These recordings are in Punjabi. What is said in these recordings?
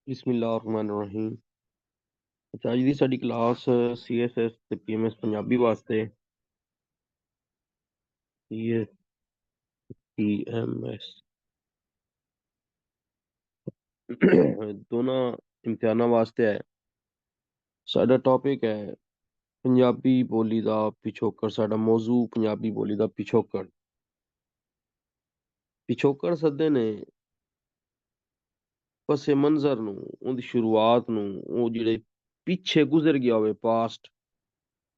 ਬਿਸਮਿਲ੍ਲਾਹਿਰਰਹਿਮਾनिर्रहीम। ਅੱਛਾ, ਅੱਜ ਦੀ ਸਾਡੀ ਕਲਾਸ CSS ਤੇ PMS ਪੰਜਾਬੀ ਵਾਸਤੇ। CSPMS ਦੋਨਾਂ ਇਮਤਿਹਾਨਾਂ ਵਾਸਤੇ ਹੈ। ਸਾਡਾ ਟੌਪਿਕ ਹੈ ਪੰਜਾਬੀ ਬੋਲੀ ਦਾ ਪਿਛੋਕੜ। ਸਾਡਾ ਮੌਜੂ ਪੰਜਾਬੀ ਬੋਲੀ ਦਾ ਪਿਛੋਕੜ। ਪਿਛੋਕੜ ਸੱਦੇ ਨੇ ਪਸੇ ਮੰਜ਼ਰ ਨੂੰ, ਉਹਦੀ ਸ਼ੁਰੂਆਤ ਨੂੰ, ਉਹ ਜਿਹੜੇ ਪਿੱਛੇ ਗੁਜ਼ਰ ਗਿਆ ਹੋਵੇ, ਪਾਸਟ,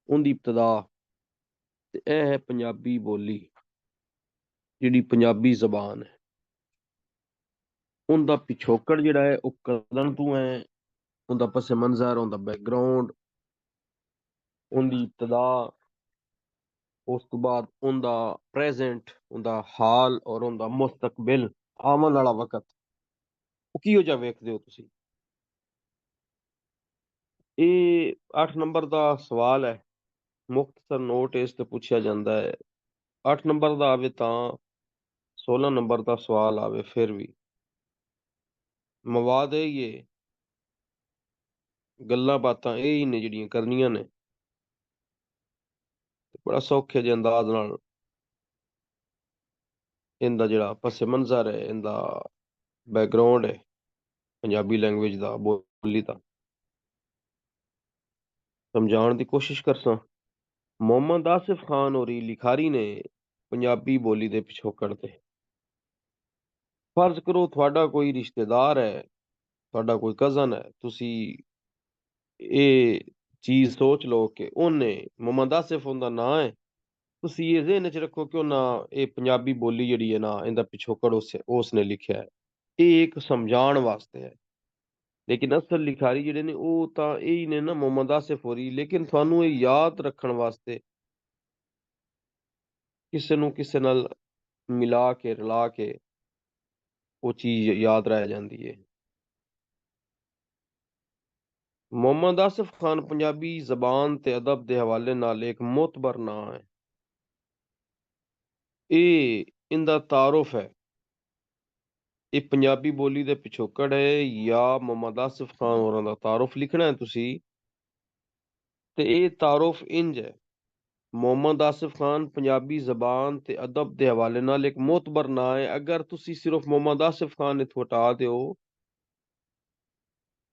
ਉਹਦੀ ਇਬਤਦਾ। ਤੇ ਇਹ ਹੈ ਪੰਜਾਬੀ ਬੋਲੀ, ਜਿਹੜੀ ਪੰਜਾਬੀ ਜ਼ਬਾਨ ਹੈ। ਉਹਦਾ ਪਿਛੋਕੜ ਜਿਹੜਾ ਹੈ ਉਹ ਕਦਨ ਤੋਂ ਹੈ, ਉਹਦਾ ਪਸੇ ਮੰਜ਼ਰ, ਉਹਦਾ ਬੈਕਗਰਾਉਂਡ, ਉਹਦੀ ਇਬਤਦਾ, ਉਸ ਤੋਂ ਬਾਅਦ ਉਹਦਾ ਪ੍ਰੈਜ਼ੈਂਟ, ਉਹਦਾ ਹਾਲ ਔਰ ਉਹਦਾ ਮੁਸਤਕਬਿਲ, ਆਉਣ ਵਾਲਾ ਵਕਤ। ਉਹ ਕਿਹੋ ਜਿਹਾ ਵੇਖਦੇ ਹੋ ਤੁਸੀਂ? ਇਹ 8 ਨੰਬਰ ਦਾ ਸਵਾਲ ਹੈ। ਮੁਖਤਸਰ ਨੋਟ ਇਸ ਤੇ ਪੁੱਛਿਆ ਜਾਂਦਾ ਹੈ। 8 ਨੰਬਰ ਦਾ ਆਵੇ ਤਾਂ 16 ਨੰਬਰ ਦਾ ਸਵਾਲ ਆਵੇ, ਫਿਰ ਵੀ ਮਵਾਦ ਇਹ ਗੱਲਾਂ ਬਾਤਾਂ ਇਹ ਹੀ ਨੇ ਜਿਹੜੀਆਂ ਕਰਨੀਆਂ ਨੇ। ਬੜਾ ਸੌਖੇ ਜਿਹੇ ਅੰਦਾਜ਼ ਨਾਲ ਇਹਦਾ ਜਿਹੜਾ ਪਸੇ ਮੰਜ਼ਰ ਹੈ, ਇਹਦਾ ਬੈਕਗਰਾਉਂਡ ਹੈ, ਪੰਜਾਬੀ ਲੈਂਗੁਏਜ ਦਾ, ਬੋਲੀ ਦਾ, ਸਮਝਾਉਣ ਦੀ ਕੋਸ਼ਿਸ਼ ਕਰਸਾਂ। ਮੁਹੰਮਦ ਆਸਿਫ ਖਾਨ ਹੋਰੀ ਲਿਖਾਰੀ ਨੇ ਪੰਜਾਬੀ ਬੋਲੀ ਦੇ ਪਿਛੋਕੜ ਤੇ। ਫਰਜ਼ ਕਰੋ ਤੁਹਾਡਾ ਕੋਈ ਰਿਸ਼ਤੇਦਾਰ ਹੈ, ਤੁਹਾਡਾ ਕੋਈ ਕਜ਼ਨ ਹੈ, ਤੁਸੀਂ ਇਹ ਚੀਜ਼ ਸੋਚ ਲਓ ਕਿ ਉਹਨੇ, ਮੁਹੰਮਦ ਆਸਿਫ ਉਹਦਾ ਨਾਂ ਹੈ, ਤੁਸੀਂ ਇਹ ਜ਼ਿਹਨ 'ਚ ਰੱਖੋ ਕਿ ਉਹਨਾਂ ਇਹ ਪੰਜਾਬੀ ਬੋਲੀ ਜਿਹੜੀ ਹੈ ਨਾ, ਇਹਦਾ ਪਿਛੋਕੜ ਉਸਨੇ ਲਿਖਿਆ ਹੈ। ਇਹ ਇੱਕ ਸਮਝਾਉਣ ਵਾਸਤੇ ਹੈ। ਲੇਕਿਨ ਅਸਲ ਲਿਖਾਰੀ ਜਿਹੜੇ ਨੇ ਉਹ ਤਾਂ ਇਹ ਹੀ ਨੇ ਨਾ, ਮੁਹੰਮਦ ਆਸਿਫ ਹੋਰੀ। ਲੇਕਿਨ ਤੁਹਾਨੂੰ ਇਹ ਯਾਦ ਰੱਖਣ ਵਾਸਤੇ, ਕਿਸੇ ਨੂੰ ਕਿਸੇ ਨਾਲ ਮਿਲਾ ਕੇ ਰਲਾ ਕੇ ਉਹ ਚੀਜ਼ ਯਾਦ ਰਹਿ ਜਾਂਦੀ ਹੈ। ਮੁਹੰਮਦ ਆਸਿਫ ਖਾਨ ਪੰਜਾਬੀ ਜ਼ਬਾਨ ਤੇ ਅਦਬ ਦੇ ਹਵਾਲੇ ਨਾਲ ਇੱਕ ਮੋਤਬਰ ਨਾਂ ਹੈ। ਇਹ ਇਹਦਾ ਤਾਰੁਫ ਹੈ, ਇਹ ਪੰਜਾਬੀ ਬੋਲੀ ਦੇ ਪਿਛੋਕੜ ਹੈ। ਜਾਂ ਮੁਹੰਮਦ ਆਸਿਫ ਖਾਨ ਹੋਰਾਂ ਦਾ ਤਾਰੁਫ ਲਿਖਣਾ ਹੈ ਤੁਸੀਂ, ਤੇ ਇਹ ਤਾਰੁਫ ਇੰਜ ਹੈ। ਮੁਹੰਮਦ ਆਸਿਫ ਖਾਨ ਪੰਜਾਬੀ ਜ਼ਬਾਨ ਤੇ ਅਦਬ ਦੇ ਹਵਾਲੇ ਨਾਲ ਇੱਕ ਮੋਤਬਰ ਨਾਂ ਹੈ। ਅਗਰ ਤੁਸੀਂ ਸਿਰਫ ਮੁਹੰਮਦ ਆਸਿਫ ਖਾਨ ਇੱਥੋਂ ਹਟਾ ਦਿਓ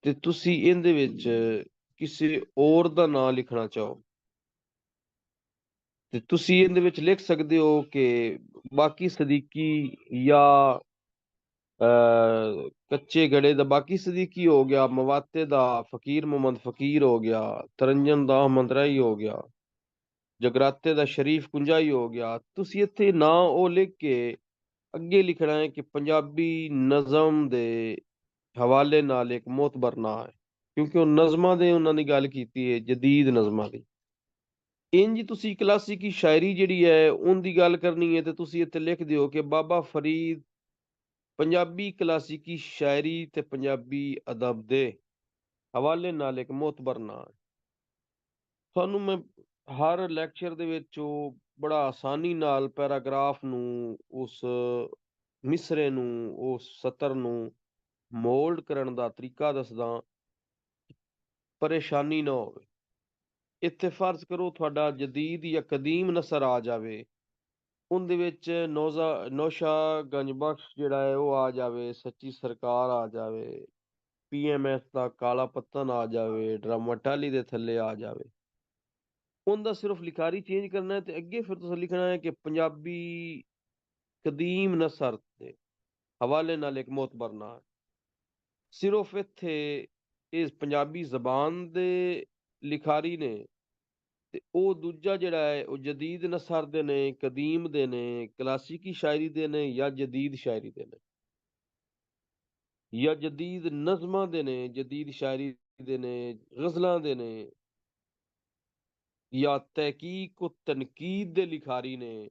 ਤੇ ਤੁਸੀਂ ਇਹਦੇ ਵਿੱਚ ਕਿਸੇ ਹੋਰ ਦਾ ਨਾਂ ਲਿਖਣਾ ਚਾਹੋ ਤੇ ਤੁਸੀਂ ਇਹਦੇ ਵਿੱਚ ਲਿਖ ਸਕਦੇ ਹੋ ਕਿ ਬਾਕੀ ਸਦੀਕੀ, ਜਾਂ ਕੱਚੇ ਗੜੇ ਦਾ ਬਾਕੀ ਸਦੀਕੀ ਹੋ ਗਿਆ, ਮਵਾਤੇ ਦਾ ਫਕੀਰ ਮੁਹੰਮਦ ਫਕੀਰ ਹੋ ਗਿਆ, ਤਰੰਜਨ ਦਾ ਅਹਿਮਦ ਰਾਈ ਹੋ ਗਿਆ, ਜਗਰਾਤੇ ਦਾ ਸ਼ਰੀਫ ਕੁੰਜਾਈ ਹੋ ਗਿਆ। ਤੁਸੀਂ ਇੱਥੇ ਨਾਂ ਉਹ ਲਿਖ ਕੇ ਅੱਗੇ ਲਿਖਣਾ ਹੈ ਕਿ ਪੰਜਾਬੀ ਨਜ਼ਮ ਦੇ ਹਵਾਲੇ ਨਾਲ ਇੱਕ ਮੋਤਬਰ ਨਾਂ ਹੈ, ਕਿਉਂਕਿ ਉਹ ਨਜ਼ਮਾਂ ਦੇ ਉਹਨਾਂ ਦੀ ਗੱਲ ਕੀਤੀ ਹੈ, ਜਦੀਦ ਨਜ਼ਮਾਂ ਦੀ। ਇੰਜ ਤੁਸੀਂ ਕਲਾਸਿਕੀ ਸ਼ਾਇਰੀ ਜਿਹੜੀ ਹੈ ਉਹਦੀ ਗੱਲ ਕਰਨੀ ਹੈ ਤੇ ਤੁਸੀਂ ਇੱਥੇ ਲਿਖ ਦਿਓ ਕਿ ਬਾਬਾ ਫਰੀਦ ਪੰਜਾਬੀ ਕਲਾਸਿਕੀ ਸ਼ਾਇਰੀ ਤੇ ਪੰਜਾਬੀ ਅਦਬ ਦੇ ਹਵਾਲੇ ਨਾਲ ਇੱਕ ਮੋਤਬਰ ਨਾਂ ਹੈ। ਤੁਹਾਨੂੰ ਮੈਂ ਹਰ ਲੈਕਚਰ ਦੇ ਵਿੱਚ ਉਹ ਬੜਾ ਆਸਾਨੀ ਨਾਲ ਪੈਰਾਗ੍ਰਾਫ ਨੂੰ, ਉਸ ਮਿਸਰੇ ਨੂੰ, ਉਸ ਸਤਰ ਨੂੰ ਮੋਲਡ ਕਰਨ ਦਾ ਤਰੀਕਾ ਦੱਸਦਾ, ਪਰੇਸ਼ਾਨੀ ਨਾ ਹੋਵੇ। ਇੱਥੇ ਫਰਜ਼ ਕਰੋ ਤੁਹਾਡਾ ਜਦੀਦ ਜਾਂ ਕਦੀਮ ਨਸਰ ਆ ਜਾਵੇ, ਉਹਦੇ ਵਿੱਚ ਨੌਸ਼ਾ ਗੰਜਬਖਸ਼ ਜਿਹੜਾ ਹੈ ਉਹ ਆ ਜਾਵੇ, ਸੱਚੀ ਸਰਕਾਰ ਆ ਜਾਵੇ, PMS ਦਾ ਕਾਲਾ ਪੱਤਨ ਆ ਜਾਵੇ, ਡਰਾਮਾ ਟਾਲੀ ਦੇ ਥੱਲੇ ਆ ਜਾਵੇ, ਉਹਦਾ ਸਿਰਫ ਲਿਖਾਰੀ ਚੇਂਜ ਕਰਨਾ ਹੈ ਤੇ ਅੱਗੇ ਫਿਰ ਤੁਸੀਂ ਲਿਖਣਾ ਹੈ ਕਿ ਪੰਜਾਬੀ ਕਦੀਮ ਨਸਰ ਦੇ ਹਵਾਲੇ ਨਾਲ ਇੱਕ ਮੋਤਬਰ ਨਾਂ ਹੈ। ਸਿਰਫ ਇੱਥੇ ਇਸ ਪੰਜਾਬੀ ਜ਼ਬਾਨ ਦੇ ਲਿਖਾਰੀ ਨੇ, ਤੇ ਉਹ ਦੂਜਾ ਜਿਹੜਾ ਹੈ ਉਹ ਜਦੀਦ ਨਸਰ ਦੇ ਨੇ, ਕਦੀਮ ਦੇ ਨੇ, ਕਲਾਸਿਕੀ ਸ਼ਾਇਰੀ ਦੇ ਨੇ, ਜਾਂ ਜਦੀਦ ਸ਼ਾਇਰੀ ਦੇ ਨੇ, ਜਾਂ ਜਦੀਦ ਨਜ਼ਮਾਂ ਦੇ ਨੇ, ਜਦੀਦ ਸ਼ਾਇਰੀ ਦੇ ਨੇ, ਗਜ਼ਲਾਂ ਦੇ ਨੇ, ਜਾਂ ਤਹਿਕੀਕ ਤਨਕੀਦ ਦੇ ਲਿਖਾਰੀ ਨੇ।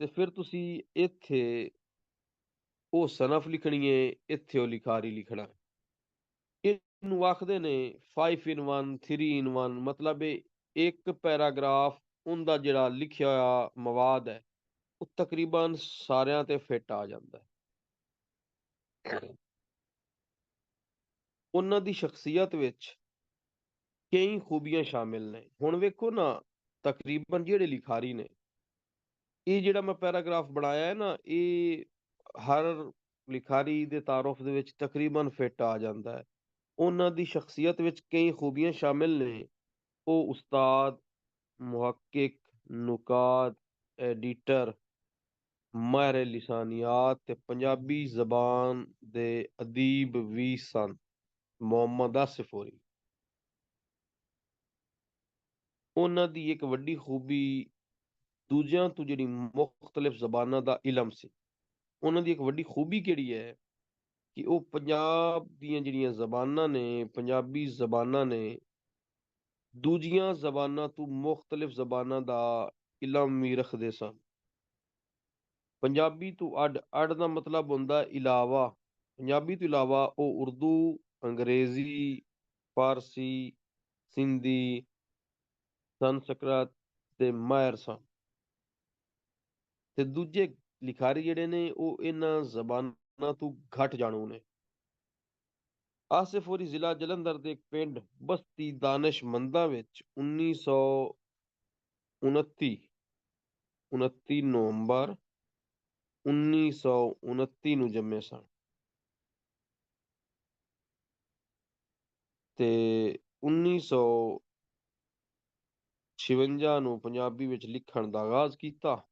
ਤੇ ਫਿਰ ਤੁਸੀਂ ਇੱਥੇ ਉਹ ਸਨਫ ਲਿਖਣੀ ਹੈ, ਇੱਥੇ ਉਹ ਲਿਖਾਰੀ ਲਿਖਣਾ। ਇਹਨੂੰ ਆਖਦੇ ਨੇ 5 in 1, 3 in 1। ਮਤਲਬ ਇਹ ਇੱਕ ਪੈਰਾਗ੍ਰਾਫ ਉਹਦਾ ਜਿਹੜਾ ਲਿਖਿਆ ਹੋਇਆ ਮਵਾਦ ਹੈ ਉਹ ਤਕਰੀਬਨ ਸਾਰਿਆਂ ਤੇ ਫਿੱਟ ਆ ਜਾਂਦਾ ਹੈ। ਉਹਨਾਂ ਦੀ ਸ਼ਖਸੀਅਤ ਵਿੱਚ ਕਈ ਖੂਬੀਆਂ ਸ਼ਾਮਿਲ ਨੇ। ਹੁਣ ਵੇਖੋ ਨਾ, ਤਕਰੀਬਨ ਜਿਹੜੇ ਲਿਖਾਰੀ ਨੇ, ਇਹ ਜਿਹੜਾ ਮੈਂ ਪੈਰਾਗ੍ਰਾਫ ਬਣਾਇਆ ਹੈ ਨਾ, ਇਹ ਹਰ ਲਿਖਾਰੀ ਦੇ ਤਾਰਫ ਦੇ ਵਿੱਚ ਤਕਰੀਬਨ ਫਿੱਟ ਆ ਜਾਂਦਾ ਹੈ। ਉਹਨਾਂ ਦੀ ਸ਼ਖਸੀਅਤ ਵਿੱਚ ਕਈ ਖੂਬੀਆਂ ਸ਼ਾਮਿਲ ਨੇ। ਉਹ ਉਸਤਾਦ, ਮੁਹੱਕਿਕ, ਨੁਕਾਦ, ਐਡੀਟਰ, ਮਾਹਿਰ ਲਿਸਾਨੀਆਤ ਤੇ ਪੰਜਾਬੀ ਜ਼ਬਾਨ ਦੇ ਅਦੀਬ ਵੀ ਸਨ। ਮੁਹੰਮਦ ਆਸਿਫ ਹੋਰੀ, ਉਹਨਾਂ ਦੀ ਇੱਕ ਵੱਡੀ ਖੂਬੀ ਦੂਜਿਆਂ ਤੋਂ ਜਿਹੜੀ ਮੁਖਤਲਿਫ ਜ਼ਬਾਨਾਂ ਦਾ ਇਲਮ ਸੀ। ਉਹਨਾਂ ਦੀ ਇੱਕ ਵੱਡੀ ਖੂਬੀ ਕਿਹੜੀ ਹੈ ਕਿ ਉਹ ਪੰਜਾਬ ਦੀਆਂ ਜਿਹੜੀਆਂ ਜ਼ਬਾਨਾਂ ਨੇ, ਪੰਜਾਬੀ ਜ਼ਬਾਨਾਂ ਨੇ, ਦੂਜੀਆਂ ਜ਼ਬਾਨਾਂ ਤੋਂ ਮੁਖਤਲਿਫ ਜ਼ਬਾਨਾਂ ਦਾ ਇਲਮ ਵੀ ਰੱਖਦੇ ਸਨ। ਪੰਜਾਬੀ ਤੋਂ ਅੱਡ, ਅੱਡ ਦਾ ਮਤਲਬ ਹੁੰਦਾ ਇਲਾਵਾ। ਪੰਜਾਬੀ ਤੋਂ ਇਲਾਵਾ ਉਹ ਉਰਦੂ, ਅੰਗਰੇਜ਼ੀ, ਫਾਰਸੀ, ਸਿੰਧੀ, ਸੰਸਕ੍ਰਿਤ ਦੇ ਮਾਹਿਰ ਸਨ। ਤੇ ਦੂਜੇ ਲਿਖਾਰੀ ਜਿਹੜੇ ਨੇ ਉਹ ਇਹਨਾਂ ਜ਼ਬਾਨਾਂ ਤੋਂ ਘੱਟ ਜਾਣੂ ਨੇ। ਆਸਿਫ ਹੋਰੀ ਜ਼ਿਲ੍ਹਾ ਜਲੰਧਰ ਦੇ ਇੱਕ ਪਿੰਡ ਬਸਤੀ ਦਾਨਿਸ਼ਮੰਦਾਂ ਵਿੱਚ 1929 29 ਨਵੰਬਰ 1929 ਨੂੰ ਜੰਮੇ ਸਨ ਤੇ 1956 ਨੂੰ ਪੰਜਾਬੀ ਵਿੱਚ ਲਿਖਣ ਦਾ ਆਗਾਜ਼ ਕੀਤਾ।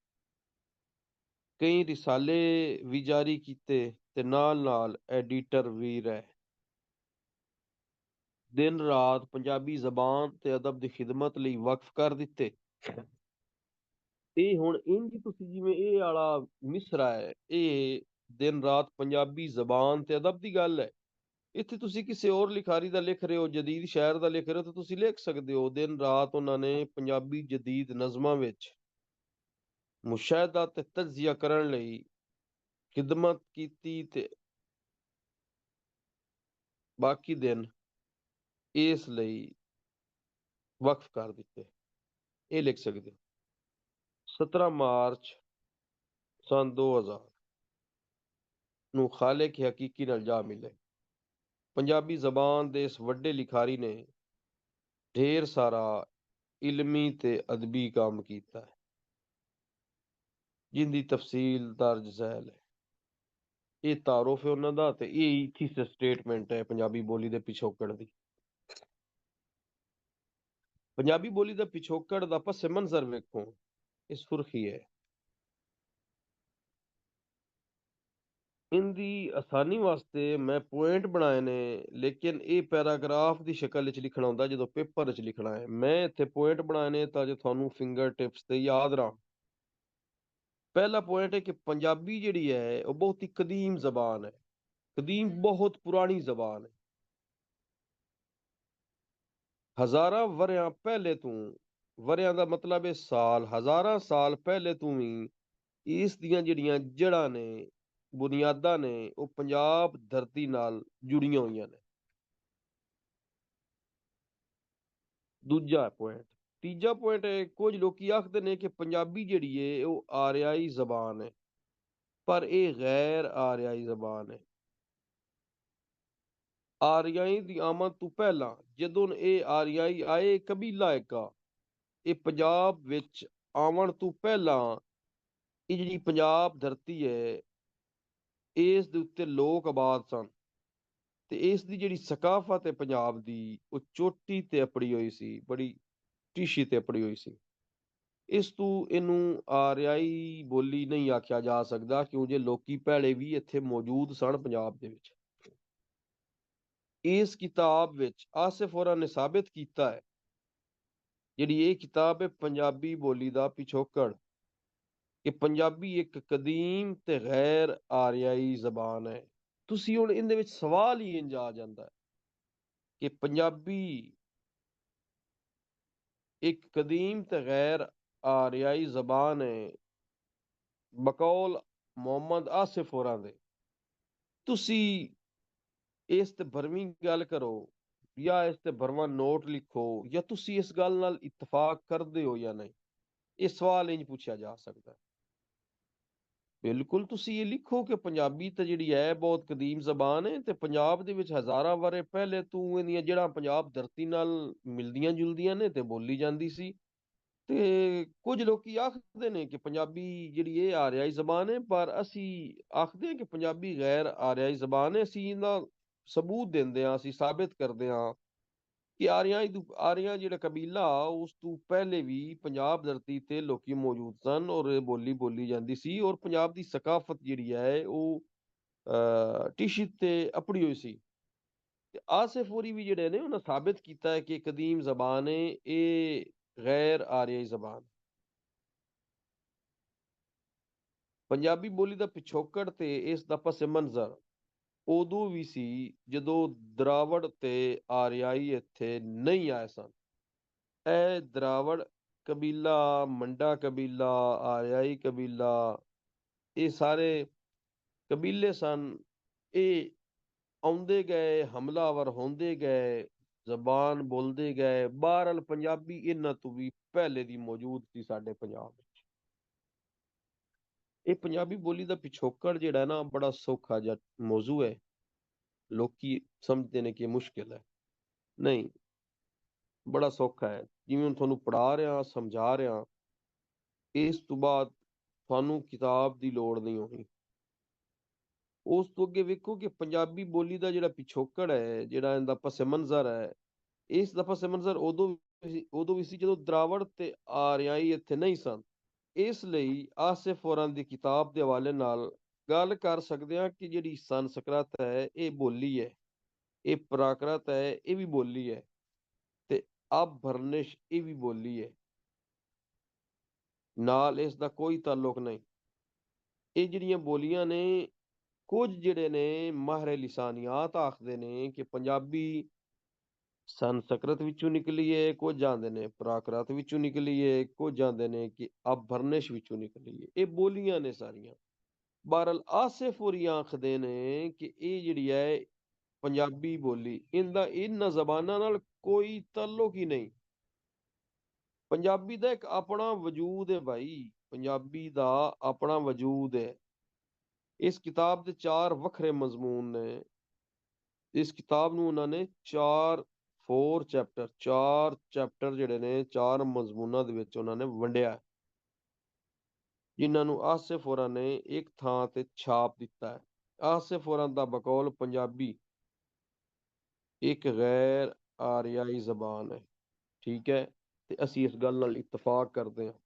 ਕਈ ਰਿਸਾਲੇ ਵੀ ਜਾਰੀ ਕੀਤੇ ਤੇ ਨਾਲ ਨਾਲ ਐਡੀਟਰ ਵੀ ਰਹੇ। ਦਿਨ ਰਾਤ ਪੰਜਾਬੀ ਜ਼ਬਾਨ ਤੇ ਅਦਬ ਦੀ ਖਿਦਮਤ ਲਈ ਵਕਫ ਕਰ ਦਿੱਤੇ। ਇਹ ਹੁਣ ਇੰਝ ਤੁਸੀਂ ਜਿਵੇਂ ਇਹ ਵਾਲਾ ਮਿਸਰਾ ਹੈ, ਇਹ ਦਿਨ ਰਾਤ ਪੰਜਾਬੀ ਜ਼ਬਾਨ ਤੇ ਅਦਬ ਦੀ ਗੱਲ ਹੈ। ਇੱਥੇ ਤੁਸੀਂ ਕਿਸੇ ਹੋਰ ਲਿਖਾਰੀ ਦਾ ਲਿਖ ਰਹੇ ਹੋ, ਜਦੀਦ ਸ਼ਾਇਰ ਦਾ ਲਿਖ ਰਹੇ ਹੋ, ਤਾਂ ਤੁਸੀਂ ਲਿਖ ਸਕਦੇ ਹੋ ਦਿਨ ਰਾਤ ਉਹਨਾਂ ਨੇ ਪੰਜਾਬੀ ਜਦੀਦ ਨਜ਼ਮਾਂ ਵਿੱਚ ਮੁਸ਼ਾਹਦਾ ਤੇ ਤਜਜ਼ੀਆ ਕਰਨ ਲਈ ਖਿਦਮਤ ਕੀਤੀ ਤੇ ਬਾਕੀ ਦਿਨ ਇਸ ਲਈ ਵਕਫ ਕਰ ਦਿੱਤੇ। ਇਹ ਲਿਖ ਸਕਦੇ ਹੋ। 17 ਮਾਰਚ ਸਨ 2000 ਨੂੰ ਖਾਲਿਕ ਹਕੀਕੀ ਨਾਲ ਜਾ ਮਿਲੇ। ਪੰਜਾਬੀ ਜ਼ਬਾਨ ਦੇ ਇਸ ਵੱਡੇ ਲਿਖਾਰੀ ਨੇ ਢੇਰ ਸਾਰਾ ਇਲਮੀ ਤੇ ਅਦਬੀ ਕੰਮ ਕੀਤਾ ਹੈ, ਜਿੰਦੀ ਤਫਸੀਲ ਦਰਜ ਜ਼ੈਲ ਹੈ। ਇਹ ਤਾਰੁਫ ਹੈ ਉਹਨਾਂ ਦਾ, ਤੇ ਇਹ ਥੀਸਿਸ ਸਟੇਟਮੈਂਟ ਹੈ ਪੰਜਾਬੀ ਬੋਲੀ ਦੇ ਪਿਛੋਕੜ ਦੀ। ਪੰਜਾਬੀ ਬੋਲੀ ਦਾ ਪਿਛੋਕੜ ਦਾ ਪਸੇ ਮੰਜ਼ਰ ਵੇਖੋ, ਇਹ ਸੁਰਖੀ ਹੈ। ਇਹਦੀ ਆਸਾਨੀ ਵਾਸਤੇ ਮੈਂ ਪੁਆਇੰਟ ਬਣਾਏ ਨੇ, ਲੇਕਿਨ ਇਹ ਪੈਰਾਗ੍ਰਾਫ ਦੀ ਸ਼ਕਲ ਵਿੱਚ ਲਿਖਣਾ ਹੁੰਦਾ ਜਦੋਂ ਪੇਪਰ ਵਿੱਚ ਲਿਖਣਾ ਹੈ। ਮੈਂ ਇੱਥੇ ਪੁਆਇੰਟ ਬਣਾਏ ਨੇ ਤਾਂ ਜੋ ਤੁਹਾਨੂੰ ਫਿੰਗਰ ਟਿਪਸ ਤੇ ਯਾਦ ਰਹਾ। ਪਹਿਲਾ ਪੁਆਇੰਟ ਹੈ ਕਿ ਪੰਜਾਬੀ ਜਿਹੜੀ ਹੈ ਉਹ ਬਹੁਤ ਹੀ ਕਦੀਮ ਜ਼ਬਾਨ ਹੈ। ਕਦੀਮ ਬਹੁਤ ਪੁਰਾਣੀ ਜ਼ਬਾਨ ਹੈ। ਹਜ਼ਾਰਾਂ ਵਰਿਆਂ ਪਹਿਲੇ ਤੋਂ, ਵਰਿਆਂ ਦਾ ਮਤਲਬ ਹੈ ਸਾਲ, ਹਜ਼ਾਰਾਂ ਸਾਲ ਪਹਿਲੇ ਤੋਂ ਵੀ ਇਸ ਦੀਆਂ ਜਿਹੜੀਆਂ ਜੜ੍ਹਾਂ ਨੇ, ਬੁਨਿਆਦਾਂ ਨੇ, ਉਹ ਪੰਜਾਬ ਧਰਤੀ ਨਾਲ ਜੁੜੀਆਂ ਹੋਈਆਂ ਨੇ। ਦੂਜਾ ਪੁਆਇੰਟ। ਤੀਜਾ ਪੁਆਇੰਟ ਹੈ, ਕੁਝ ਲੋਕੀ ਆਖਦੇ ਨੇ ਕਿ ਪੰਜਾਬੀ ਜਿਹੜੀ ਹੈ ਉਹ ਆਰਿਆਈ ਜ਼ਬਾਨ ਹੈ, ਪਰ ਇਹ ਗੈਰ ਆਰਿਆਈ ਜ਼ਬਾਨ ਹੈ। ਆਰਿਆਈ ਦੀ ਆਮਦ ਤੋਂ ਪਹਿਲਾਂ, ਜਦੋਂ ਇਹ ਆਰਿਆਈ ਆਏ ਕਬੀਲਾ ਇੱਕਾ, ਇਹ ਪੰਜਾਬ ਵਿੱਚ ਆਉਣ ਤੋਂ ਪਹਿਲਾਂ ਇਹ ਜਿਹੜੀ ਪੰਜਾਬ ਧਰਤੀ ਹੈ ਇਸ ਦੇ ਉੱਤੇ ਲੋਕ ਆਬਾਦ ਸਨ, ਤੇ ਇਸ ਦੀ ਜਿਹੜੀ ਸਕਾਫਤ ਹੈ ਪੰਜਾਬ ਦੀ, ਉਹ ਚੋਟੀ ਤੇ ਅਪੜੀ ਹੋਈ ਸੀ, ਬੜੀ ਟੀਸ਼ੀ ਤੇ ਅਪੜੀ ਹੋਈ ਸੀ। ਇਸ ਤੋਂ ਇਹਨੂੰ ਆਰਿਆਈ ਬੋਲੀ ਨਹੀਂ ਆਖਿਆ ਜਾ ਸਕਦਾ, ਕਿਉਂ ਜੇ ਲੋਕੀ ਪਹਿਲੇ ਵੀ ਇੱਥੇ ਮੌਜੂਦ ਸਨ ਪੰਜਾਬ ਦੇ ਵਿੱਚ। ਇਸ ਕਿਤਾਬ ਵਿੱਚ ਆਸਿਫ ਹੋਰਾਂ ਨੇ ਸਾਬਿਤ ਕੀਤਾ ਹੈ, ਜਿਹੜੀ ਇਹ ਕਿਤਾਬ ਹੈ ਪੰਜਾਬੀ ਬੋਲੀ ਦਾ ਪਿਛੋਕੜ, ਕਿ ਪੰਜਾਬੀ ਇੱਕ ਕਦੀਮ ਤੇ ਗੈਰ ਆਰਿਆਈ ਜ਼ਬਾਨ ਹੈ। ਤੁਸੀਂ ਹੁਣ ਇਹਦੇ ਵਿੱਚ ਸਵਾਲ ਹੀ ਇੰਜ ਆ ਜਾਂਦਾ ਹੈ ਕਿ ਪੰਜਾਬੀ ਇੱਕ ਕਦੀਮ ਤੇ ਗੈਰ ਆਰਿਆਈ ਜ਼ਬਾਨ ਹੈ ਬਕੌਲ ਮੁਹੰਮਦ ਆਸਿਫ ਹੋਰਾਂ ਦੇ। ਤੁਸੀਂ ਇਸ ਤੇ ਭਰਵੀਂ ਗੱਲ ਕਰੋ ਜਾਂ ਇਸ ਤੇ ਭਰਵਾਂ ਨੋਟ ਲਿਖੋ, ਜਾਂ ਤੁਸੀਂ ਇਸ ਗੱਲ ਨਾਲ ਇਤਫਾਕ ਕਰਦੇ ਹੋ ਜਾਂ ਨਹੀਂ। ਇਹ ਸਵਾਲ ਇੰਜ ਪੁੱਛਿਆ ਜਾ ਸਕਦਾ ਹੈ ਬਿਲਕੁਲ, ਤੁਸੀਂ ਇਹ ਲਿਖੋ ਕਿ ਪੰਜਾਬੀ ਤਾਂ ਜਿਹੜੀ ਹੈ ਬਹੁਤ ਕਦੀਮ ਜ਼ਬਾਨ ਹੈ, ਤੇ ਪੰਜਾਬ ਦੇ ਵਿੱਚ ਹਜ਼ਾਰਾਂ ਵਰ੍ਹੇ ਪਹਿਲੇ ਤੋਂ ਇਹਦੀਆਂ ਜਿਹੜਾ ਪੰਜਾਬ ਧਰਤੀ ਨਾਲ ਮਿਲਦੀਆਂ ਜੁਲਦੀਆਂ ਨੇ ਤੇ ਬੋਲੀ ਜਾਂਦੀ ਸੀ। ਤੇ ਕੁਝ ਲੋਕੀ ਆਖਦੇ ਨੇ ਕਿ ਪੰਜਾਬੀ ਜਿਹੜੀ ਇਹ ਆਰਿਆਈ ਜ਼ਬਾਨ ਹੈ, ਪਰ ਅਸੀਂ ਆਖਦੇ ਹਾਂ ਕਿ ਪੰਜਾਬੀ ਗੈਰ ਆਰਿਆਈ ਜ਼ਬਾਨ ਹੈ। ਅਸੀਂ ਇਹਦਾ ਸਬੂਤ ਦਿੰਦੇ ਹਾਂ, ਅਸੀਂ ਸਾਬਿਤ ਕਰਦੇ ਹਾਂ ਕਿ ਆਰੀਆ ਜਿਹੜਾ ਕਬੀਲਾ ਉਸ ਤੋਂ ਪਹਿਲੇ ਵੀ ਪੰਜਾਬ ਧਰਤੀ ਤੇ ਲੋਕੀ ਮੌਜੂਦ ਸਨ, ਔਰ ਇਹ ਬੋਲੀ ਬੋਲੀ ਜਾਂਦੀ ਸੀ, ਔਰ ਪੰਜਾਬ ਦੀ ਸਕਾਫਤ ਜਿਹੜੀ ਹੈ ਉਹ ਟਿਸ਼ੀ ਤੇ ਅਪੜੀ ਹੋਈ ਸੀ। ਤੇ ਆਸਿਫ ਉਰੀ ਵੀ ਜਿਹੜੇ ਨੇ ਉਹਨਾਂ ਸਾਬਿਤ ਕੀਤਾ ਹੈ ਕਿ ਕਦੀਮ ਜ਼ਬਾਨ ਹੈ ਇਹ ਗੈਰ ਆਰਿਆਈ ਜ਼ਬਾਨ। ਪੰਜਾਬੀ ਬੋਲੀ ਦਾ ਪਿਛੋਕੜ ਤੇ ਇਸ ਦਾ ਪਸ ਮੰਜ਼ਰ ਉਦੋਂ ਵੀ ਸੀ ਜਦੋਂ ਦਰਾਵੜ ਤੇ ਆਰਿਆਈ ਇੱਥੇ ਨਹੀਂ ਆਏ ਸਨ। ਇਹ ਦਰਾਵੜ ਕਬੀਲਾ, ਮੰਡਾ ਕਬੀਲਾ, ਆਰਿਆਈ ਕਬੀਲਾ, ਇਹ ਸਾਰੇ ਕਬੀਲੇ ਸਨ। ਇਹ ਆਉਂਦੇ ਗਏ, ਹਮਲਾਵਰ ਹੁੰਦੇ ਗਏ, ਜ਼ਬਾਨ ਬੋਲਦੇ ਗਏ। ਬਹਰਹਾਲ ਪੰਜਾਬੀ ਇਹਨਾਂ ਤੋਂ ਵੀ ਪਹਿਲੇ ਦੀ ਮੌਜੂਦ ਸੀ ਸਾਡੇ ਪੰਜਾਬ ਵਿੱਚ। ਇਹ ਪੰਜਾਬੀ ਬੋਲੀ ਦਾ ਪਿਛੋਕੜ ਜਿਹੜਾ ਨਾ ਬੜਾ ਸੌਖਾ ਜਿਹਾ ਮੌਜੂ ਹੈ। ਲੋਕੀ ਸਮਝਦੇ ਨੇ ਕਿ ਇਹ ਮੁਸ਼ਕਿਲ ਹੈ, ਨਹੀਂ, ਬੜਾ ਸੌਖਾ ਹੈ। ਜਿਵੇਂ ਹੁਣ ਤੁਹਾਨੂੰ ਪੜ੍ਹਾ ਰਿਹਾ, ਸਮਝਾ ਰਿਹਾ, ਇਸ ਤੋਂ ਬਾਅਦ ਤੁਹਾਨੂੰ ਕਿਤਾਬ ਦੀ ਲੋੜ ਨਹੀਂ ਹੋਣੀ। ਉਸ ਤੋਂ ਅੱਗੇ ਵੇਖੋ ਕਿ ਪੰਜਾਬੀ ਬੋਲੀ ਦਾ ਜਿਹੜਾ ਪਿਛੋਕੜ ਹੈ, ਜਿਹੜਾ ਇਹਦਾ ਪਸ ਮੰਜ਼ਰ ਹੈ, ਇਸ ਦਾ ਪਸ ਮੰਜ਼ਰ ਉਦੋਂ ਵੀ ਸੀ ਜਦੋਂ ਦਰਾਵੜ ਤੇ ਆਰਿਆਈ ਇੱਥੇ ਨਹੀਂ ਸਨ। ਇਸ ਲਈ ਆਸਿਫ ਹੋਰਾਂ ਦੀ ਕਿਤਾਬ ਦੇ ਹਵਾਲੇ ਨਾਲ ਗੱਲ ਕਰ ਸਕਦੇ ਹਾਂ ਕਿ ਜਿਹੜੀ ਸੰਸਕ੍ਰਿਤ ਹੈ ਇਹ ਬੋਲੀ ਹੈ, ਇਹ ਪ੍ਰਾਕ੍ਰਿਤ ਹੈ ਇਹ ਵੀ ਬੋਲੀ ਹੈ, ਤੇ ਅਭਰਨਿਸ਼ ਇਹ ਵੀ ਬੋਲੀ ਹੈ, ਨਾਲ ਇਸ ਦਾ ਕੋਈ ਤਾਲੁਕ ਨਹੀਂ। ਇਹ ਜਿਹੜੀਆਂ ਬੋਲੀਆਂ ਨੇ, ਕੁਝ ਜਿਹੜੇ ਨੇ ਮਾਹਿਰ ਲਿਸਾਨੀਆਤ ਆਖਦੇ ਨੇ ਕਿ ਪੰਜਾਬੀ ਸੰਸਕ੍ਰਿਤ ਵਿੱਚੋਂ ਨਿਕਲੀ ਹੈ, ਕੁਝ ਜਾਂਦੇ ਨੇ ਪ੍ਰਾਕ੍ਰਿਤ ਵਿੱਚੋਂ ਨਿਕਲੀ ਹੈ, ਕੁਝ ਜਾਂਦੇ ਨੇ ਕਿ ਅਭਰਨਿਸ਼ ਵਿੱਚੋਂ ਨਿਕਲੀ ਹੈ। ਇਹ ਬੋਲੀਆਂ ਨੇ ਸਾਰੀਆਂ। ਬਹਰਹਾਲ ਆਸਿਫ ਹੋਰੀ ਆਖਦੇ ਨੇ ਕਿ ਇਹ ਜਿਹੜੀ ਹੈ ਪੰਜਾਬੀ ਬੋਲੀ, ਇਹਦਾ ਇਹਨਾਂ ਜ਼ਬਾਨਾਂ ਨਾਲ ਕੋਈ ਤਾਲੁਕ ਹੀ ਨਹੀਂ। ਪੰਜਾਬੀ ਦਾ ਇੱਕ ਆਪਣਾ ਵਜੂਦ ਹੈ ਭਾਈ, ਪੰਜਾਬੀ ਦਾ ਆਪਣਾ ਵਜੂਦ ਹੈ। ਇਸ ਕਿਤਾਬ ਦੇ 4 ਵੱਖਰੇ ਮਜ਼ਮੂਨ ਨੇ। ਇਸ ਕਿਤਾਬ ਨੂੰ ਉਹਨਾਂ ਨੇ 4 ਚੈਪਟਰ ਜਿਹੜੇ ਨੇ 4 ਮਜ਼ਮੂਨਾਂ ਦੇ ਵਿੱਚ ਉਹਨਾਂ ਨੇ ਵੰਡਿਆ, ਜਿਨ੍ਹਾਂ ਨੂੰ ਆਸਿਫ ਹੋਰਾਂ ਨੇ ਇੱਕ ਥਾਂ ਤੇ ਛਾਪ ਦਿੱਤਾ ਹੈ। ਆਸਿਫ ਹੋਰਾਂ ਦਾ ਬਕੌਲ ਪੰਜਾਬੀ ਇੱਕ ਗੈਰ ਆਰਿਆਈ ਜ਼ਬਾਨ ਹੈ, ਠੀਕ ਹੈ, ਤੇ ਅਸੀਂ ਇਸ ਗੱਲ ਨਾਲ ਇਤਫਾਕ ਕਰਦੇ ਹਾਂ।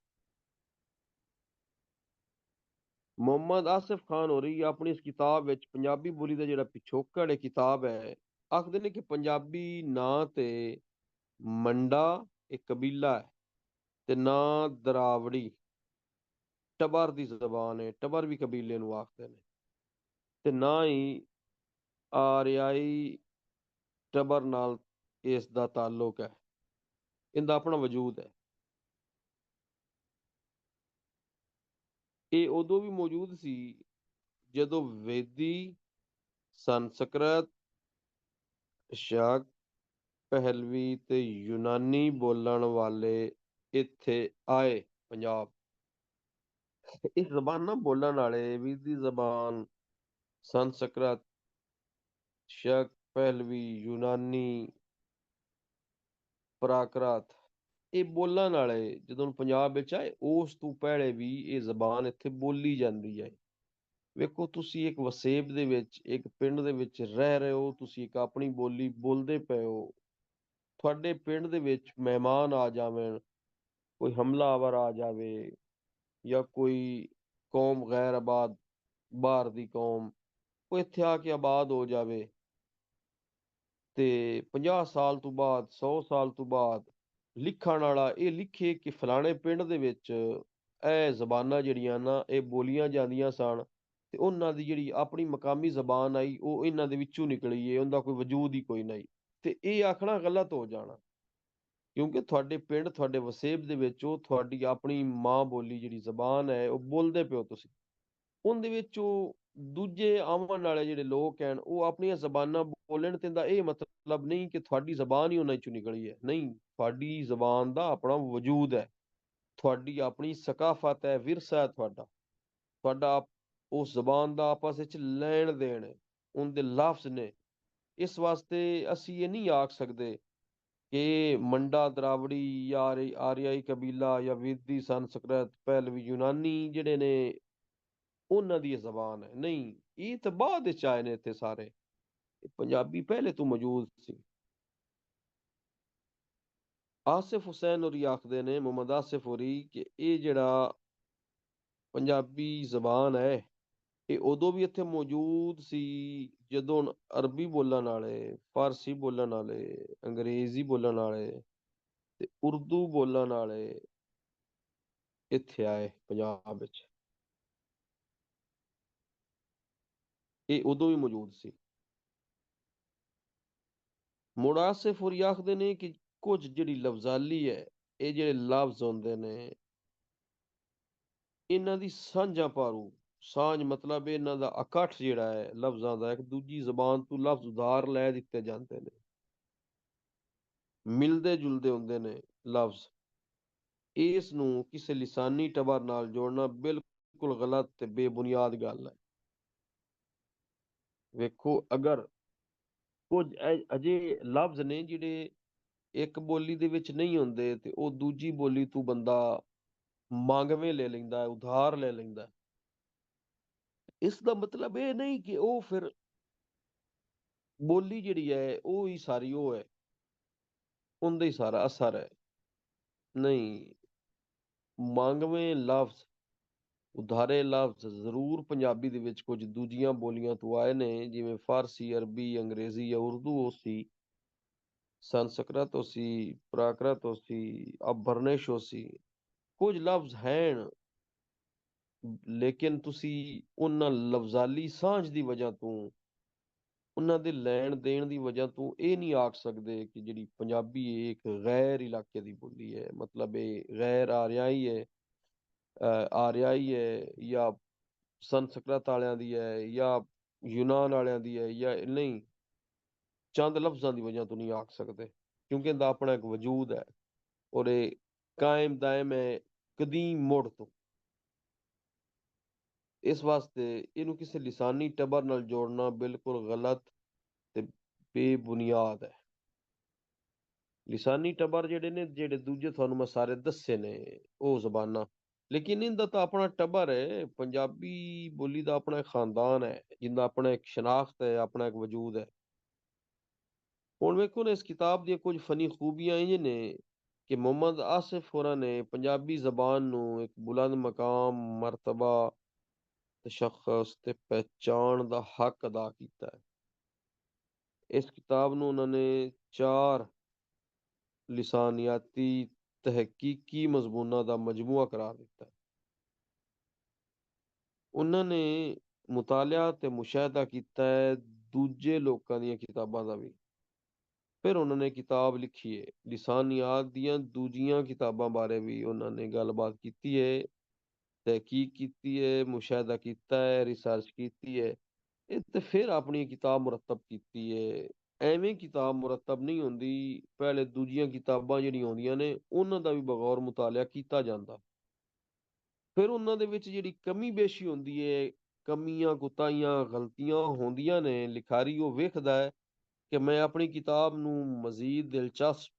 ਮੁਹੰਮਦ ਆਸਿਫ ਖਾਨ ਹੋਰੀ ਆਪਣੀ ਇਸ ਕਿਤਾਬ ਵਿੱਚ ਪੰਜਾਬੀ ਬੋਲੀ ਦਾ ਜਿਹੜਾ ਪਿਛੋਕੜ ਹੈ ਕਿਤਾਬ ਹੈ, ਆਖਦੇ ਨੇ ਕਿ ਪੰਜਾਬੀ ਨਾ ਤੇ ਮੰਡਾ ਇੱਕ ਕਬੀਲਾ ਹੈ, ਤੇ ਨਾ ਦਰਾਵੜੀ ਟਬਰ ਦੀ ਜ਼ਬਾਨ ਹੈ, ਟਬਰ ਵੀ ਕਬੀਲੇ ਨੂੰ ਆਖਦੇ ਨੇ, ਤੇ ਨਾ ਹੀ ਆਰਿਆਈ ਟਬਰ ਨਾਲ ਇਸ ਦਾ ਤਾਲੁਕ ਹੈ। ਇਹਦਾ ਆਪਣਾ ਵਜੂਦ ਹੈ। ਇਹ ਉਦੋਂ ਵੀ ਮੌਜੂਦ ਸੀ ਜਦੋਂ ਵੇਦੀ, ਸੰਸਕ੍ਰਿਤ, ਸ਼ਕ, ਪਹਿਲਵੀ ਤੇ ਯੂਨਾਨੀ ਬੋਲਣ ਵਾਲੇ ਇੱਥੇ ਆਏ ਪੰਜਾਬ। ਇਹ ਜ਼ਬਾਨਾਂ ਬੋਲਣ ਵਾਲੇ ਵੇਦੀ ਜ਼ਬਾਨ, ਸੰਸਕ੍ਰਿਤ, ਸ਼ਕ, ਪਹਿਲਵੀ, ਯੂਨਾਨੀ, ਪ੍ਰਾਕ੍ਰਿਤ, ਇਹ ਬੋਲਣ ਵਾਲੇ ਜਦੋਂ ਪੰਜਾਬ ਵਿੱਚ ਆਏ, ਉਸ ਤੋਂ ਪਹਿਲੇ ਵੀ ਇਹ ਜ਼ਬਾਨ ਇੱਥੇ ਬੋਲੀ ਜਾਂਦੀ ਹੈ। ਵੇਖੋ, ਤੁਸੀਂ ਇੱਕ ਵਸੇਬ ਦੇ ਵਿੱਚ, ਇੱਕ ਪਿੰਡ ਦੇ ਵਿੱਚ ਰਹਿ ਰਹੇ ਹੋ, ਤੁਸੀਂ ਇੱਕ ਆਪਣੀ ਬੋਲੀ ਬੋਲਦੇ ਪਏ ਹੋ। ਤੁਹਾਡੇ ਪਿੰਡ ਦੇ ਵਿੱਚ ਮਹਿਮਾਨ ਆ ਜਾਵਣ, ਕੋਈ ਹਮਲਾਵਰ ਆ ਜਾਵੇ, ਜਾਂ ਕੋਈ ਕੌਮ ਗੈਰ ਆਬਾਦ, ਬਾਹਰ ਦੀ ਕੌਮ, ਉਹ ਇੱਥੇ ਆ ਕੇ ਆਬਾਦ ਹੋ ਜਾਵੇ, ਤੇ 50 ਸਾਲ ਤੋਂ ਬਾਅਦ, 100 ਸਾਲ ਤੋਂ ਬਾਅਦ ਲਿਖਣ ਵਾਲਾ ਇਹ ਲਿਖੇ ਕਿ ਫਲਾਣੇ ਪਿੰਡ ਦੇ ਵਿੱਚ ਇਹ ਜ਼ਬਾਨਾਂ ਜਿਹੜੀਆਂ ਨਾ ਇਹ ਬੋਲੀਆਂ ਜਾਂਦੀਆਂ ਸਨ, ਤੇ ਉਹਨਾਂ ਦੀ ਜਿਹੜੀ ਆਪਣੀ ਮਕਾਮੀ ਜ਼ਬਾਨ ਆਈ ਉਹ ਇਹਨਾਂ ਦੇ ਵਿੱਚੋਂ ਨਿਕਲੀ ਹੈ, ਉਹਦਾ ਕੋਈ ਵਜੂਦ ਹੀ ਕੋਈ ਨਹੀਂ। ਤੇ ਇਹ ਆਖਣਾ ਗਲਤ ਹੋ ਜਾਣਾ, ਕਿਉਂਕਿ ਤੁਹਾਡੇ ਪਿੰਡ, ਤੁਹਾਡੇ ਵਸੇਬ ਦੇ ਵਿੱਚ ਉਹ ਤੁਹਾਡੀ ਆਪਣੀ ਮਾਂ ਬੋਲੀ ਜਿਹੜੀ ਜ਼ਬਾਨ ਹੈ ਉਹ ਬੋਲਦੇ ਪਿਓ ਤੁਸੀਂ। ਉਹਦੇ ਵਿੱਚ ਉਹ ਦੂਜੇ ਆਉਣ ਵਾਲੇ ਜਿਹੜੇ ਲੋਕ ਹਨ ਉਹ ਆਪਣੀਆਂ ਜ਼ਬਾਨਾਂ ਬੋਲਣ, ਤੇ ਦਾ ਇਹ ਮਤਲਬ ਨਹੀਂ ਕਿ ਤੁਹਾਡੀ ਜ਼ਬਾਨ ਹੀ ਉਹਨਾਂ ਚੋਂ ਨਿਕਲੀ ਹੈ, ਨਹੀਂ, ਤੁਹਾਡੀ ਜ਼ਬਾਨ ਦਾ ਆਪਣਾ ਵਜੂਦ ਹੈ, ਤੁਹਾਡੀ ਆਪਣੀ ਸਕਾਫਤ ਹੈ, ਵਿਰਸਾ ਹੈ ਤੁਹਾਡਾ, ਤੁਹਾਡਾ ਉਸ ਜ਼ਬਾਨ ਦਾ ਆਪਸ ਵਿੱਚ ਲੈਣ ਦੇਣ ਹੈ, ਉਹਦੇ ਲਫ਼ਜ਼ ਨੇ। ਇਸ ਵਾਸਤੇ ਅਸੀਂ ਇਹ ਨਹੀਂ ਆਖ ਸਕਦੇ ਕਿ ਮੰਡਾ ਦਰਾਵੜੀ ਜਾਂ ਆਰਿਆਈ ਕਬੀਲਾ ਜਾਂ ਵਿਦੀ ਸੰਸਕ੍ਰਿਤ ਪਹਿਲਵੀ ਯੂਨਾਨੀ ਜਿਹੜੇ ਨੇ ਉਹਨਾਂ ਦੀ ਇਹ ਜ਼ਬਾਨ ਹੈ। ਨਹੀਂ, ਇਹ ਤਾਂ ਬਾਅਦ ਵਿੱਚ ਆਏ ਨੇ ਇੱਥੇ ਸਾਰੇ। ਪੰਜਾਬੀ ਪਹਿਲੇ ਤੋਂ ਮੌਜੂਦ ਸੀ। ਆਸਿਫ ਹੁਸੈਨ ਹੋਰੀ ਆਖਦੇ ਨੇ, ਮੁਹੰਮਦ ਆਸਿਫ ਹੋਰੀ, ਕਿ ਇਹ ਜਿਹੜਾ ਪੰਜਾਬੀ ਜ਼ਬਾਨ ਹੈ ਇਹ ਉਦੋਂ ਵੀ ਇੱਥੇ ਮੌਜੂਦ ਸੀ ਜਦੋਂ ਅਰਬੀ ਬੋਲਣ ਵਾਲੇ, ਫਾਰਸੀ ਬੋਲਣ ਵਾਲੇ, ਅੰਗਰੇਜ਼ੀ ਬੋਲਣ ਵਾਲੇ ਤੇ ਉਰਦੂ ਬੋਲਣ ਵਾਲੇ ਇੱਥੇ ਆਏ ਪੰਜਾਬ ਵਿੱਚ। ਇਹ ਉਦੋਂ ਵੀ ਮੌਜੂਦ ਸੀ। ਮੁੜ ਆਸਿਫ ਹੋਰੀ ਆਖਦੇ ਨੇ ਕਿ ਕੁਝ ਜਿਹੜੀ ਲਫ਼ਜ਼ਾਲੀ ਹੈ, ਇਹ ਜਿਹੜੇ ਲਫ਼ਜ਼ ਹੁੰਦੇ ਨੇ ਇਹਨਾਂ ਦੀ ਸਾਂਝਾਂ ਪਾਰੂ, ਸਾਂਝ ਮਤਲਬ ਇਹਨਾਂ ਦਾ ਇਕੱਠ ਜਿਹੜਾ ਹੈ ਲਫ਼ਜ਼ਾਂ ਦਾ, ਇੱਕ ਦੂਜੀ ਜ਼ਬਾਨ ਤੋਂ ਲਫ਼ਜ਼ ਉਧਾਰ ਲੈ ਦਿੱਤੇ ਜਾਂਦੇ ਨੇ, ਮਿਲਦੇ ਜੁਲਦੇ ਹੁੰਦੇ ਨੇ ਲਫ਼ਜ਼। ਇਸ ਨੂੰ ਕਿਸੇ ਲਿਸਾਨੀ ਟਬਰ ਨਾਲ ਜੋੜਨਾ ਬਿਲਕੁਲ ਗਲਤ ਤੇ ਬੇਬੁਨਿਆਦ ਗੱਲ ਹੈ। ਵੇਖੋ, ਅਗਰ ਕੁਝ ਅਜੇ ਲਫ਼ਜ਼ ਨੇ ਜਿਹੜੇ ਇੱਕ ਬੋਲੀ ਦੇ ਵਿੱਚ ਨਹੀਂ ਹੁੰਦੇ ਤੇ ਉਹ ਦੂਜੀ ਬੋਲੀ ਤੋਂ ਬੰਦਾ ਮੰਗਵੇਂ ਲੈ ਲੈਂਦਾ ਹੈ, ਉਧਾਰ ਲੈ ਲੈਂਦਾ ਹੈ। ਇਸ ਦਾ ਮਤਲਬ ਇਹ ਨਹੀਂ ਕਿ ਉਹ ਫਿਰ ਬੋਲੀ ਜਿਹੜੀ ਹੈ ਉਹ ਹੀ ਸਾਰੀ ਉਹ ਹੈ, ਉਹਦਾ ਹੀ ਸਾਰਾ ਅਸਰ ਹੈ। ਨਹੀਂ, ਮੰਗਵੇਂ ਲਫ਼ਜ਼, ਉਧਾਰੇ ਲਫ਼ਜ਼ ਜ਼ਰੂਰ ਪੰਜਾਬੀ ਦੇ ਵਿੱਚ ਕੁਝ ਦੂਜੀਆਂ ਬੋਲੀਆਂ ਤੋਂ ਆਏ ਨੇ, ਜਿਵੇਂ ਫਾਰਸੀ, ਅਰਬੀ, ਅੰਗਰੇਜ਼ੀ ਜਾਂ ਉਰਦੂ ਹੋ ਸੀ, ਸੰਸਕ੍ਰਿਤ ਹੋ ਸੀ, ਪ੍ਰਾਕ੍ਰਿਤ ਹੋ ਸੀ, ਅਬਰਨਿਸ਼ ਹੋ ਸੀ। ਕੁਝ ਲਫ਼ਜ਼ ਹਨ, ਲੇਕਿਨ ਤੁਸੀਂ ਉਹਨਾਂ ਲਫ਼ਜ਼ਾਲੀ ਸਾਂਝ ਦੀ ਵਜ੍ਹਾ ਤੋਂ, ਉਹਨਾਂ ਦੇ ਲੈਣ ਦੇਣ ਦੀ ਵਜ੍ਹਾ ਤੋਂ ਇਹ ਨਹੀਂ ਆਖ ਸਕਦੇ ਕਿ ਜਿਹੜੀ ਪੰਜਾਬੀ ਹੈ ਇੱਕ ਗੈਰ ਇਲਾਕੇ ਦੀ ਬੋਲੀ ਹੈ, ਮਤਲਬ ਇਹ ਗੈਰ ਆਰਿਆਈ ਹੈ, ਆਰਿਆਈ ਹੈ ਜਾਂ ਸੰਸਕ੍ਰਿਤ ਵਾਲਿਆਂ ਦੀ ਹੈ ਜਾਂ ਯੂਨਾਨ ਵਾਲਿਆਂ ਦੀ ਹੈ, ਜਾਂ ਨਹੀਂ, ਚੰਦ ਲਫ਼ਜ਼ਾਂ ਦੀ ਵਜ੍ਹਾ ਤੋਂ ਨਹੀਂ ਆਖ ਸਕਦੇ, ਕਿਉਂਕਿ ਇਹਦਾ ਆਪਣਾ ਇੱਕ ਵਜੂਦ ਹੈ ਔਰ ਇਹ ਕਾਇਮ ਦਾਇਮ ਹੈ ਕਦੀਮ ਮੁੜ ਤੋਂ। ਇਸ ਵਾਸਤੇ ਇਹਨੂੰ ਕਿਸੇ ਲਿਸਾਨੀ ਟੱਬਰ ਨਾਲ ਜੋੜਨਾ ਬਿਲਕੁਲ ਗਲਤ ਤੇ ਬੇਬੁਨਿਆਦ ਹੈ। ਲਿਸਾਨੀ ਟੱਬਰ ਜਿਹੜੇ ਨੇ, ਜਿਹੜੇ ਦੂਜੇ ਤੁਹਾਨੂੰ ਮੈਂ ਸਾਰੇ ਦੱਸੇ ਨੇ ਉਹ ਜ਼ਬਾਨਾਂ, ਲੇਕਿਨ ਇਹਦਾ ਤਾਂ ਆਪਣਾ ਟੱਬਰ ਹੈ। ਪੰਜਾਬੀ ਬੋਲੀ ਦਾ ਆਪਣਾ ਇੱਕ ਖਾਨਦਾਨ ਹੈ, ਜਿੰਦਾ ਆਪਣਾ ਇੱਕ ਸ਼ਨਾਖਤ ਹੈ, ਆਪਣਾ ਇੱਕ ਵਜੂਦ ਹੈ। ਹੁਣ ਵੇਖੋ ਨਾ, ਇਸ ਕਿਤਾਬ ਦੀਆਂ ਕੁਝ ਫਨੀ ਖੂਬੀਆਂ ਇਹ ਨੇ ਕਿ ਮੁਹੰਮਦ ਆਸਿਫ ਹੋਰਾਂ ਨੇ ਪੰਜਾਬੀ ਜ਼ਬਾਨ ਨੂੰ ਇੱਕ ਬੁਲੰਦ ਮਕਾਮ, ਮਰਤਬਾ, ਤਸ਼ੱਖੁਸ ਤੇ ਪਹਿਚਾਣ ਦਾ ਹੱਕ ਅਦਾ ਕੀਤਾ ਹੈ। ਇਸ ਕਿਤਾਬ ਨੂੰ ਉਹਨਾਂ ਨੇ 4 ਲਿਸਾਨੀਆਤੀ ਤਹਿਕੀਕੀ ਮਜ਼ਮੂਨਾਂ ਦਾ ਮਜਮੂਆ ਕਰਾਰ ਦਿੱਤਾ ਹੈ। ਉਹਨਾਂ ਨੇ ਮੁਤਾਲਿਆ ਤੇ ਮੁਸ਼ਾਹਦਾ ਕੀਤਾ ਹੈ ਦੂਜੇ ਲੋਕਾਂ ਦੀਆਂ ਕਿਤਾਬਾਂ ਦਾ ਵੀ। ਫਿਰ ਉਹਨਾਂ ਨੇ ਕਿਤਾਬ ਲਿਖੀ ਹੈ। ਲਿਸਾਨੀਆਤ ਦੀਆਂ ਦੂਜੀਆਂ ਕਿਤਾਬਾਂ ਬਾਰੇ ਵੀ ਉਹਨਾਂ ਨੇ ਗੱਲਬਾਤ ਕੀਤੀ ਹੈ, ਤਹਿਕੀਕ ਕੀਤੀ ਹੈ, ਮੁਸ਼ਾਹਦਾ ਕੀਤਾ ਹੈ, ਰਿਸਰਚ ਕੀਤੀ ਹੈ, ਇਹ ਤੇ ਫਿਰ ਆਪਣੀ ਕਿਤਾਬ ਮੁਰਤਬ ਕੀਤੀ ਹੈ। ਐਵੇਂ ਕਿਤਾਬ ਮੁਰਤਬ ਨਹੀਂ ਹੁੰਦੀ, ਪਹਿਲੇ ਦੂਜੀਆਂ ਕਿਤਾਬਾਂ ਜਿਹੜੀਆਂ ਆਉਂਦੀਆਂ ਨੇ ਉਹਨਾਂ ਦਾ ਵੀ ਬਗੌਰ ਮੁਤਾਲਿਆ ਕੀਤਾ ਜਾਂਦਾ। ਫਿਰ ਉਹਨਾਂ ਦੇ ਵਿੱਚ ਜਿਹੜੀ ਕਮੀ ਬੇਸ਼ੀ ਹੁੰਦੀ ਹੈ, ਕਮੀਆਂ ਕੁਤਾਹੀਆਂ ਗਲਤੀਆਂ ਹੁੰਦੀਆਂ ਨੇ, ਲਿਖਾਰੀ ਉਹ ਵੇਖਦਾ ਹੈ ਕਿ ਮੈਂ ਆਪਣੀ ਕਿਤਾਬ ਨੂੰ ਮਜ਼ੀਦ ਦਿਲਚਸਪ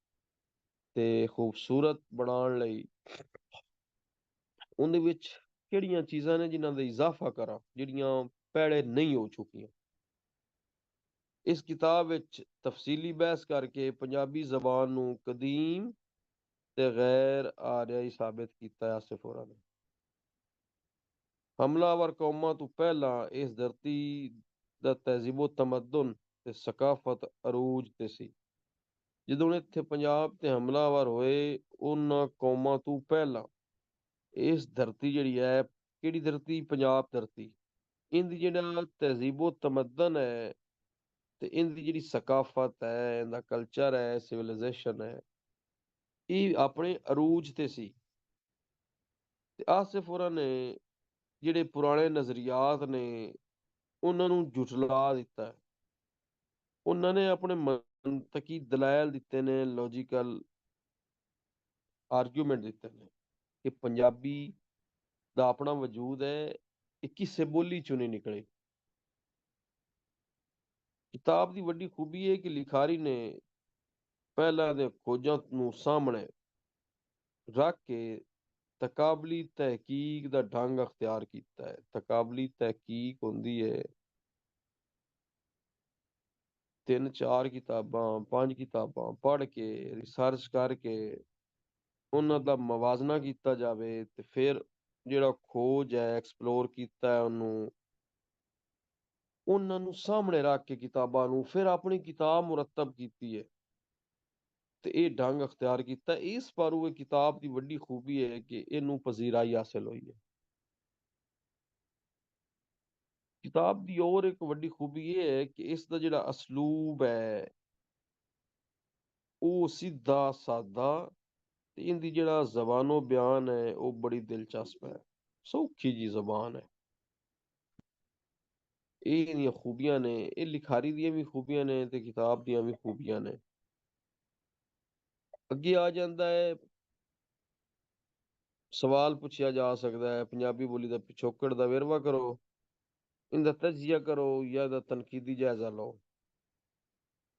ਤੇ ਖੂਬਸੂਰਤ ਬਣਾਉਣ ਲਈ ਉਹਦੇ ਵਿੱਚ ਕਿਹੜੀਆਂ ਚੀਜ਼ਾਂ ਨੇ ਜਿਨ੍ਹਾਂ ਦਾ ਇਜ਼ਾਫਾ ਕਰਾਂ, ਜਿਹੜੀਆਂ ਪਹਿਲੇ ਨਹੀਂ ਹੋ ਚੁੱਕੀਆਂ। ਇਸ ਕਿਤਾਬ ਵਿੱਚ ਤਫਸੀਲੀ ਬਹਿਸ ਕਰਕੇ ਪੰਜਾਬੀ ਜ਼ਬਾਨ ਨੂੰ ਕਦੀਮ ਤੇ ਗੈਰ ਆਰਿਆਈ ਸਾਬਿਤ ਕੀਤਾ ਹੈ ਆਸਿਫ ਹੋਰਾਂ ਨੇ। ਹਮਲਾਵਰ ਕੌਮਾਂ ਤੋਂ ਪਹਿਲਾਂ ਇਸ ਧਰਤੀ ਦਾ ਤਹਿਜ਼ੀਬੋ ਤਮੱਦਨ ਤੇ ਸਕਾਫਤ ਅਰੂਜ ਤੇ ਸੀ। ਜਦੋਂ ਇੱਥੇ ਪੰਜਾਬ ਤੇ ਹਮਲਾਵਰ ਹੋਏ, ਉਹਨਾਂ ਕੌਮਾਂ ਤੋਂ ਪਹਿਲਾਂ ਇਸ ਧਰਤੀ ਜਿਹੜੀ ਹੈ, ਕਿਹੜੀ ਧਰਤੀ? ਪੰਜਾਬ ਧਰਤੀ। ਇਹਦੀ ਜਿਹੜਾ ਤਹਿਜ਼ੀਬੋ ਤਮੱਦਨ ਹੈ ਤੇ ਇਹਦੀ ਜਿਹੜੀ ਸਕਾਫਤ ਹੈ, ਇਹਦਾ ਕਲਚਰ ਹੈ, ਸਿਵਲਾਈਜੇਸ਼ਨ ਹੈ, ਇਹ ਆਪਣੇ ਅਰੂਜ ਤੇ ਸੀ। ਤੇ ਆਸਿਫ ਹੋਰਾਂ ਨੇ ਜਿਹੜੇ ਪੁਰਾਣੇ ਨਜ਼ਰੀਆਤ ਨੇ ਉਹਨਾਂ ਨੂੰ ਝੁਠਲਾ ਦਿੱਤਾ ਹੈ। ਉਹਨਾਂ ਨੇ ਆਪਣੇ ਮੰਤਕੀ ਦਲਾਇਲ ਦਿੱਤੇ ਨੇ, ਲੌਜੀਕਲ ਆਰਗੂਮੈਂਟ ਦਿੱਤੇ ਨੇ ਕਿ ਪੰਜਾਬੀ ਦਾ ਆਪਣਾ ਵਜੂਦ ਹੈ, ਇਹ ਕਿਸੇ ਬੋਲੀ ਚੋਂ ਨਹੀਂ ਨਿਕਲੇ। ਕਿਤਾਬ ਦੀ ਵੱਡੀ ਖੂਬੀ ਹੈ ਕਿ ਲਿਖਾਰੀ ਨੇ ਪਹਿਲਾਂ ਦੇ ਖੋਜਾਂ ਨੂੰ ਸਾਹਮਣੇ ਰੱਖ ਕੇ ਤਕਾਬਲੀ ਤਹਿਕੀਕ ਦਾ ਢੰਗ ਅਖਤਿਆਰ ਕੀਤਾ ਹੈ। ਤਕਾਬਲੀ ਤਹਿਕੀਕ ਹੁੰਦੀ ਹੈ 3-4 ਕਿਤਾਬਾਂ 5 ਕਿਤਾਬਾਂ ਪੜ੍ਹ ਕੇ ਰਿਸਰਚ ਕਰਕੇ ਉਹਨਾਂ ਦਾ ਮਵਾਜ਼ਨਾ ਕੀਤਾ ਜਾਵੇ ਤੇ ਫਿਰ ਜਿਹੜਾ ਖੋਜ ਹੈ ਐਕਸਪਲੋਰ ਕੀਤਾ ਹੈ ਉਹਨੂੰ, ਉਹਨਾਂ ਨੂੰ ਸਾਹਮਣੇ ਰੱਖ ਕੇ ਕਿਤਾਬਾਂ ਨੂੰ ਫਿਰ ਆਪਣੀ ਕਿਤਾਬ ਮੁਰਤਬ ਕੀਤੀ ਹੈ ਤੇ ਇਹ ਢੰਗ ਅਖਤਿਆਰ ਕੀਤਾ। ਇਸ ਪਾਰੂ ਇਹ ਕਿਤਾਬ ਦੀ ਵੱਡੀ ਖੂਬੀ ਹੈ ਕਿ ਇਹਨੂੰ ਪਜ਼ੀਰਾਈ ਹਾਸਿਲ ਹੋਈ ਹੈ। ਕਿਤਾਬ ਦੀ ਹੋਰ ਇੱਕ ਵੱਡੀ ਖੂਬੀ ਇਹ ਹੈ ਕਿ ਇਸ ਦਾ ਜਿਹੜਾ ਅਸਲੂਬ ਹੈ ਉਹ ਸਿੱਧਾ ਸਾਦਾ ਤੇ ਇਹਦੀ ਜਿਹੜਾ ਜ਼ਬਾਨੋ ਬਿਆਨ ਹੈ ਉਹ ਬੜੀ ਦਿਲਚਸਪ ਹੈ, ਸੌਖੀ ਜੀ ਜ਼ਬਾਨ ਹੈ। ਇਹ ਇਹਦੀਆਂ ਖੂਬੀਆਂ ਨੇ, ਇਹ ਲਿਖਾਰੀ ਦੀਆਂ ਵੀ ਖੂਬੀਆਂ ਨੇ ਤੇ ਕਿਤਾਬ ਦੀਆਂ ਵੀ ਖੂਬੀਆਂ ਨੇ। ਅੱਗੇ ਆ ਜਾਂਦਾ ਹੈ, ਸਵਾਲ ਪੁੱਛਿਆ ਜਾ ਸਕਦਾ ਹੈ ਪੰਜਾਬੀ ਬੋਲੀ ਦਾ ਪਿਛੋਕੜ ਦਾ ਵੇਰਵਾ ਕਰੋ, ਇਹਦਾ ਤਜਜ਼ੀਆ ਕਰੋ ਜਾਂ ਇਹਦਾ ਤਨਕੀਦੀ ਜਾਇਜ਼ਾ ਲਓ।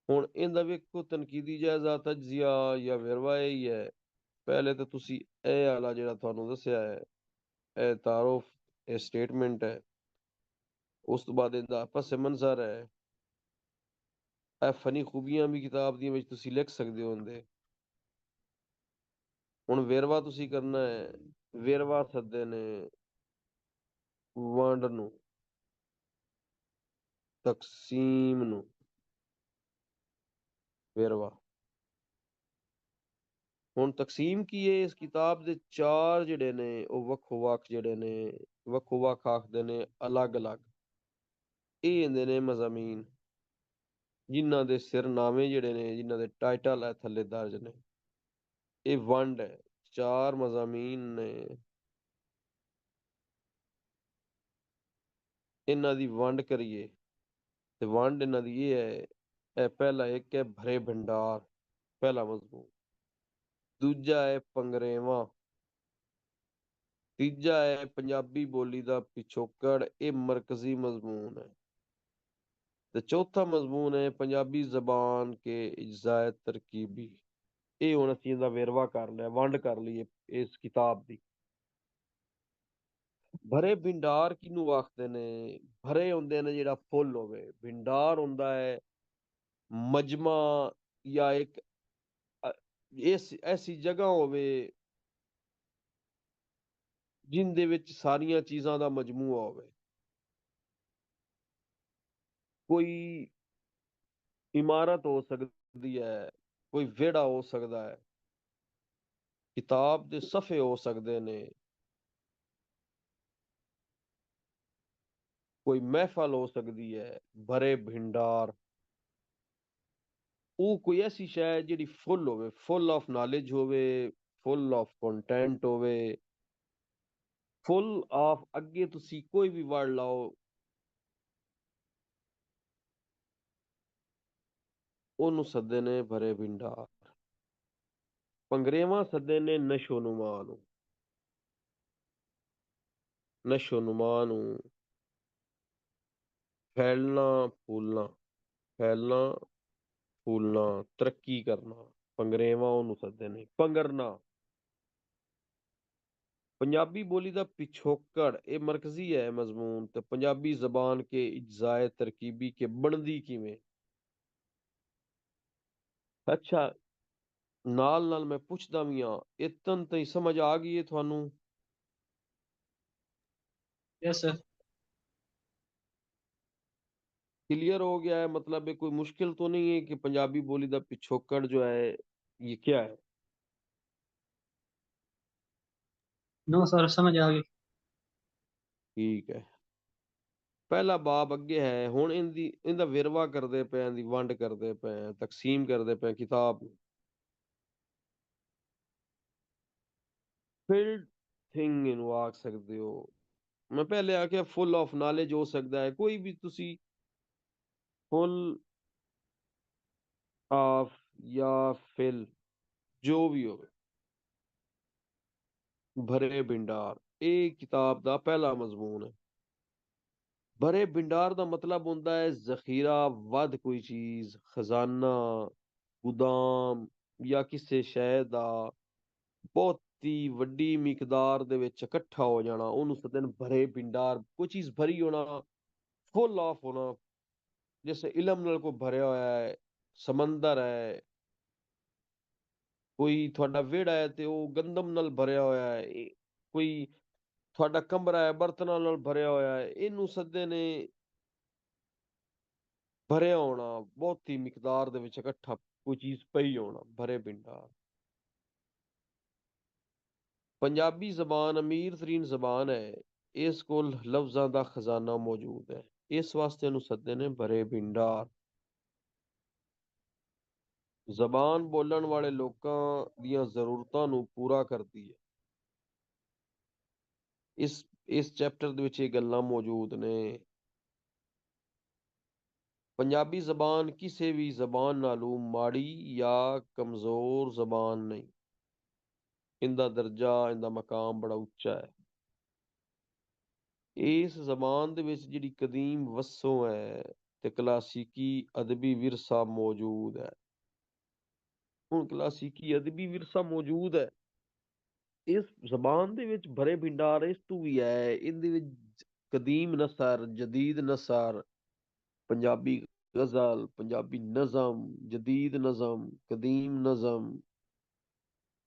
ਹੁਣ ਇਹਦਾ ਵੇਖੋ ਤਨਕੀਦੀ ਜਾਇਜ਼ਾ ਤਜਜ਼ੀਆ ਜਾਂ ਵੇਰਵਾ ਇਹ ਹੀ ਹੈ। ਪਹਿਲੇ ਤਾਂ ਤੁਸੀਂ ਇਹ ਵਾਲਾ ਜਿਹੜਾ ਤੁਹਾਨੂੰ ਦੱਸਿਆ ਹੈ ਇਹ ਤਾਰੁਫ, ਇਹ ਸਟੇਟਮੈਂਟ ਹੈ। ਉਸ ਤੋਂ ਬਾਅਦ ਇਹਦਾ ਪਸ ਮੰਜ਼ਰ ਹੈ। ਇਹ ਫਨੀ ਖੂਬੀਆਂ ਵੀ ਕਿਤਾਬ ਦੀਆਂ ਵਿੱਚ ਤੁਸੀਂ ਲਿਖ ਸਕਦੇ ਹੋ ਹੁੰਦੇ। ਹੁਣ ਵੇਰਵਾ ਤੁਸੀਂ ਕਰਨਾ ਹੈ, ਵੇਰਵਾ ਸੱਦੇ ਨੇ ਵੰਡ ਨੂੰ, ਤਕਸੀਮ ਨੂੰ, ਵੇਰਵਾ। ਹੁਣ ਤਕਸੀਮ ਕੀ ਹੈ, ਇਸ ਕਿਤਾਬ ਦੇ ਚਾਰ ਜਿਹੜੇ ਨੇ ਉਹ ਵੱਖੋ ਵੱਖ ਜਿਹੜੇ ਨੇ, ਵੱਖੋ ਵੱਖ ਆਖਦੇ ਨੇ ਅਲੱਗ ਅਲੱਗ। ਇਹ ਹੁੰਦੇ ਨੇ ਮਜ਼ਾਮੀਨ ਜਿਨ੍ਹਾਂ ਦੇ ਸਿਰਨਾਵੇਂ ਜਿਹੜੇ ਨੇ, ਜਿਨ੍ਹਾਂ ਦੇ ਟਾਈਟਲ ਹੈ ਥੱਲੇ ਦਰਜ ਨੇ। ਇਹ ਵੰਡ ਹੈ, ਚਾਰ ਮਜ਼ਾਮੀਨ ਨੇ, ਇਹਨਾਂ ਦੀ ਵੰਡ ਕਰੀਏ ਤੇ ਵੰਡ ਇਹਨਾਂ ਦੀ ਇਹ ਹੈ। ਇਹ ਪਹਿਲਾ ਇੱਕ ਹੈ ਭਰੇ ਭੰਡਾਰ, ਪਹਿਲਾ ਮਜ਼ਮੂਨ। ਦੂਜਾ ਹੈ ਪੰਗਰੇਵਾਂ। ਤੀਜਾ ਹੈ ਪੰਜਾਬੀ ਬੋਲੀ ਦਾ ਪਿਛੋਕੜ, ਇਹ ਮਰਕਜ਼ੀ ਮਜ਼ਮੂਨ ਹੈ। ਤੇ ਚੌਥਾ ਮਜ਼ਮੂਨ ਹੈ ਪੰਜਾਬੀ ਜ਼ਬਾਨ ਕੇ ਇਜਜ਼ਾਏ ਤਰਕੀਬੀ। ਇਹ ਹੁਣ ਅਸੀਂ ਇਹਦਾ ਵੇਰਵਾ ਕਰ ਲਿਆ, ਵੰਡ ਕਰ ਲਈ ਇਸ ਕਿਤਾਬ ਦੀ। ਭਰੇ ਭਿੰਡਾਰ ਕਿਹਨੂੰ ਆਖਦੇ ਨੇ? ਭਰੇ ਹੁੰਦੇ ਨੇ ਜਿਹੜਾ ਫੁੱਲ ਹੋਵੇ, ਭਿੰਡਾਰ ਹੁੰਦਾ ਹੈ ਮਜਮਾ ਜਾਂ ਇੱਕ ਇਸ ਐਸੀ ਜਗ੍ਹਾ ਹੋਵੇ ਜਿੰਦੇ ਵਿੱਚ ਸਾਰੀਆਂ ਚੀਜ਼ਾਂ ਦਾ ਮਜਮੂਆ ਹੋਵੇ। ਕੋਈ ਇਮਾਰਤ ਹੋ ਸਕਦੀ ਹੈ, ਕੋਈ ਵਿਹੜਾ ਹੋ ਸਕਦਾ ਹੈ, ਕਿਤਾਬ ਦੇ ਸਫ਼ੇ ਹੋ ਸਕਦੇ ਨੇ, ਕੋਈ ਮਹਿਫਲ ਹੋ ਸਕਦੀ ਹੈ। ਭਰੇ ਭਿੰਡਾਰ ਉਹ ਕੋਈ ਐਸੀ ਸ਼ੈ ਹੈ ਜਿਹੜੀ ਫੁੱਲ ਹੋਵੇ, ਫੁੱਲ ਆਫ ਨॉलेज ਹੋਵੇ, ਫੁੱਲ ਆਫ ਕੰਟੈਂਟ ਹੋਵੇ, ਫੁੱਲ ਆਫ, ਅੱਗੇ ਤੁਸੀਂ ਕੋਈ ਵੀ ਵਰਡ ਲਾਓ ਉਹਨੂੰ ਸੱਦੇ ਨੇ ਭਰੇ ਭਿੰਡਾਰ। ਪੰਗਰੇਵਾਂ ਸੱਦੇ ਨੇ ਨਸ਼ੋ ਨੁਮਾ ਨੂੰ, ਨਸ਼ੋ ਨੁਮਾ ਨੂੰ, ਫੈਲਣਾ ਫੂਲਣਾ, ਫੈਲਣਾ ਫੂਲਣਾ, ਤਰੱਕੀ ਕਰਨਾ, ਪੰਗਰੇਵਾਂ ਉਹਨੂੰ ਸੱਦੇ ਨੇ। ਪੰਗਰਨਾ ਪੰਜਾਬੀ ਬੋਲੀ ਦਾ ਪਿਛੋਕੜ, ਇਹ ਮਰਕਜ਼ੀ ਹੈ ਮਜ਼ਮੂਨ, ਤੇ ਪੰਜਾਬੀ ਜ਼ਬਾਨ ਕੇ ਇਜਜ਼ਾਏ ਤਰਕੀਬੀ ਕੇ ਬਣਦੀ ਕਿਵੇਂ। ਅੱਛਾ, ਨਾਲ ਨਾਲ ਮੈਂ ਪੁੱਛਦਾ ਵੀ ਹਾਂ, ਇਤਨ ਤਾਈਂ ਸਮਝ ਆ ਗਈ ਹੈ ਤੁਹਾਨੂੰ? Yes sir. क्लियर हो गया है? मतलब ये कोई मुश्किल तो नहीं है कि पंजाबी बोली का पिछोकड़ जो है ये क्या है? नो सर, समझ आ गई। ठीक है, पहला बाब अगे है। हुण इनदी इनदा विरवा करदे पे, इनदी वंड करदे पे, तकसीम करदे पे किताब नूं। फिल्ड थिंग इनू आख सकदे हो। मैं पहले आख्या फुल ऑफ नॉलेज हो सकदा है, कोई भी तुसी फुल ऑफ या फिल जो भी होवे। भरे भिंडार ये किताब दा पहला मजमून है। ਭਰੇ ਭੰਡਾਰ ਦਾ ਮਤਲਬ ਹੁੰਦਾ ਹੈ ਜ਼ਖੀਰਾ, ਵੱਧ ਕੋਈ ਚੀਜ਼, ਖਜ਼ਾਨਾ, ਗੁਦਾਮ ਜਾਂ ਕਿਸੇ ਸ਼ੈ ਦਾ ਬਹੁਤੀ ਵੱਡੀ ਮਿਕਦਾਰ ਦੇ ਵਿੱਚ ਇਕੱਠਾ ਹੋ ਜਾਣਾ, ਉਹਨੂੰ ਸੱਦਦੇ ਨੇ ਭਰੇ ਭੰਡਾਰ। ਕੋਈ ਚੀਜ਼ ਭਰੀ ਹੋਣਾ, ਫੁੱਲ ਆਫ ਹੋਣਾ। जैसे इलम ਨਾਲ ਕੋਈ ਭਰਿਆ ਹੋਇਆ ਹੈ, ਸਮੰਦਰ ਹੈ, ਕੋਈ ਤੁਹਾਡਾ ਵਿਹੜਾ ਹੈ ਤੇ ਉਹ ਗੰਦਮ ਨਾਲ ਭਰਿਆ ਹੋਇਆ ਹੈ, ਕੋਈ ਤੁਹਾਡਾ ਕਮਰਾ ਹੈ ਬਰਤਨਾਂ ਨਾਲ ਭਰਿਆ ਹੋਇਆ ਹੈ, ਇਹਨੂੰ ਸੱਦੇ ਨੇ ਭਰਿਆ ਹੋਣਾ, ਬਹੁਤੀ ਮਿਕਦਾਰ ਦੇ ਵਿੱਚ ਇਕੱਠਾ ਕੋਈ ਚੀਜ਼ ਪਈ ਹੋਣਾ, ਭਰੇ ਭੰਡਾਰ। ਪੰਜਾਬੀ ਜ਼ਬਾਨ ਅਮੀਰ ਤਰੀਨ ਜ਼ਬਾਨ ਹੈ, ਇਸ ਕੋਲ ਲਫ਼ਜ਼ਾਂ ਦਾ ਖਜ਼ਾਨਾ ਮੌਜੂਦ ਹੈ, ਇਸ ਵਾਸਤੇ ਇਹਨੂੰ ਸੱਦੇ ਨੇ ਭਰੇ ਭੰਡਾਰ। ਜ਼ਬਾਨ ਬੋਲਣ ਵਾਲੇ ਲੋਕਾਂ ਦੀਆਂ ਜ਼ਰੂਰਤਾਂ ਨੂੰ ਪੂਰਾ ਕਰਦੀ ਹੈ। ਇਸ ਇਸ ਚੈਪਟਰ ਦੇ ਵਿੱਚ ਇਹ ਗੱਲਾਂ ਮੌਜੂਦ ਨੇ। ਪੰਜਾਬੀ ਜ਼ਬਾਨ ਕਿਸੇ ਵੀ ਜ਼ਬਾਨ ਨਾਲੋਂ ਮਾੜੀ ਜਾਂ ਕਮਜ਼ੋਰ ਜ਼ਬਾਨ ਨਹੀਂ। ਇਹਦਾ ਦਰਜਾ, ਇਹਦਾ ਮਕਾਮ ਬੜਾ ਉੱਚਾ ਹੈ। ਇਸ ਜ਼ਬਾਨ ਦੇ ਵਿੱਚ ਜਿਹੜੀ ਕਦੀਮ ਵਸੋਂ ਹੈ ਤੇ ਕਲਾਸੀਕੀ ਅਦਬੀ ਵਿਰਸਾ ਮੌਜੂਦ ਹੈ। ਹੁਣ ਕਲਾਸੀਕੀ ਅਦਬੀ ਵਿਰਸਾ ਮੌਜੂਦ ਹੈ ਇਸ ਜ਼ਬਾਨ ਦੇ ਵਿੱਚ, ਭਰੇ ਭੰਡਾਰ ਇਸ ਤੋਂ ਵੀ ਹੈ। ਇਹਦੇ ਵਿੱਚ ਕਦੀਮ ਨਸਰ, ਜਦੀਦ ਨਸਰ, ਪੰਜਾਬੀ ਗਜ਼ਲ, ਪੰਜਾਬੀ ਨਜ਼ਮ, ਜਦੀਦ ਨਜ਼ਮ, ਕਦੀਮ ਨਜ਼ਮ,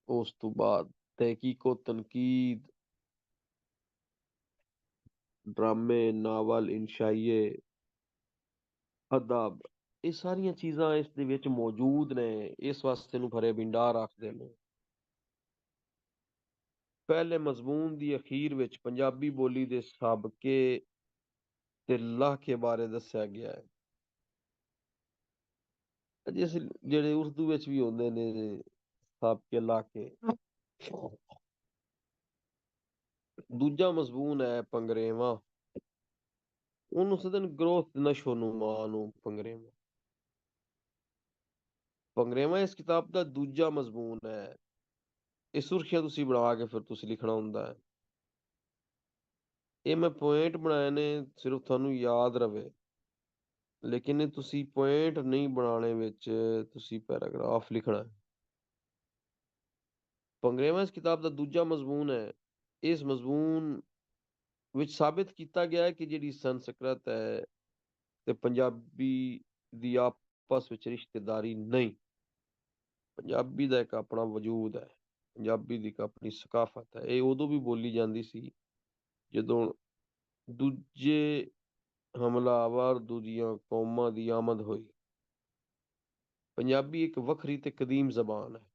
ਉਸ ਤੋਂ ਬਾਅਦ ਤਹਿਕੀਕੋ ਤਨਕੀਦ, ਡਰਾਮੇ, ਨਾਵਲ, ਇਨਸ਼ਾਈਏ, ਅਦਬ, ਇਹ ਸਾਰੀਆਂ ਚੀਜ਼ਾਂ ਇਸ ਦੇ ਵਿੱਚ ਮੌਜੂਦ ਨੇ। ਇਸ ਵਾਸਤੇ ਨੂੰ ਭਰੇ ਭੰਡਾਰ ਆਖਦੇ ਨੇ। ਪਹਿਲੇ ਮਜ਼ਮੂਨ ਦੀ ਅਖੀਰ ਵਿੱਚ ਪੰਜਾਬੀ ਬੋਲੀ ਦੇ ਸਾਬਕੇ ਤੇ ਲਾਹਕੇ ਬਾਰੇ ਦੱਸਿਆ ਗਿਆ ਹੈ। ਜਿਸ ਜਿਹੜੇ ਉਰਦੂ ਵਿੱਚ ਵੀ ਹੁੰਦੇ ਨੇ ਸਾਬਕੇ ਲਾਹਕੇ। ਦੂਜਾ ਮਜ਼ਮੂਨ ਹੈ ਪੰਗਰੇਵਾਂ, ਉਹਨੂੰ ਸਦਨ ਗਰੋਥ ਨਸ਼ੋ ਨੁਮਾ ਨੂੰ ਪੰਗਰੇਵਾਂ। ਪੰਗਰੇਵਾਂ ਇਸ ਕਿਤਾਬ ਦਾ ਦੂਜਾ ਮਜ਼ਮੂਨ ਹੈ। ਇਹ ਸੁਰਖੀਆਂ ਤੁਸੀਂ ਬਣਾ ਕੇ ਫਿਰ ਤੁਸੀਂ ਲਿਖਣਾ ਹੁੰਦਾ ਹੈ। ਇਹ ਮੈਂ ਪੁਆਇੰਟ ਬਣਾਏ ਨੇ ਸਿਰਫ ਤੁਹਾਨੂੰ ਯਾਦ ਰਵੇ, ਲੇਕਿਨ ਇਹ ਤੁਸੀਂ ਪੁਆਇੰਟ ਨਹੀਂ ਬਣਾਉਣੇ ਵਿੱਚ, ਤੁਸੀਂ ਪੈਰਾਗ੍ਰਾਫ ਲਿਖਣਾ ਹੈ। ਪੰਗਰੇਵਾਂ ਇਸ ਕਿਤਾਬ ਦਾ ਦੂਜਾ ਮਜ਼ਮੂਨ ਹੈ। ਇਸ ਮਜ਼ਮੂਨ ਵਿੱਚ ਸਾਬਿਤ ਕੀਤਾ ਗਿਆ ਹੈ ਕਿ ਜਿਹੜੀ ਸੰਸਕ੍ਰਿਤ ਹੈ ਤੇ ਪੰਜਾਬੀ ਦੀ ਆਪਸ ਵਿੱਚ ਰਿਸ਼ਤੇਦਾਰੀ ਨਹੀਂ। ਪੰਜਾਬੀ ਦਾ ਇੱਕ ਆਪਣਾ ਵਜੂਦ ਹੈ, ਪੰਜਾਬੀ ਦੀ ਇੱਕ ਆਪਣੀ ਸਕਾਫਤ ਹੈ। ਇਹ ਉਦੋਂ ਵੀ ਬੋਲੀ ਜਾਂਦੀ ਸੀ ਜਦੋਂ ਦੂਜੇ ਹਮਲਾਵਰ ਦੂਜੀਆਂ ਕੌਮਾਂ ਦੀ ਆਮਦ ਹੋਈ। ਪੰਜਾਬੀ ਇੱਕ ਵੱਖਰੀ ਤੇ ਕਦੀਮ ਜ਼ਬਾਨ ਹੈ।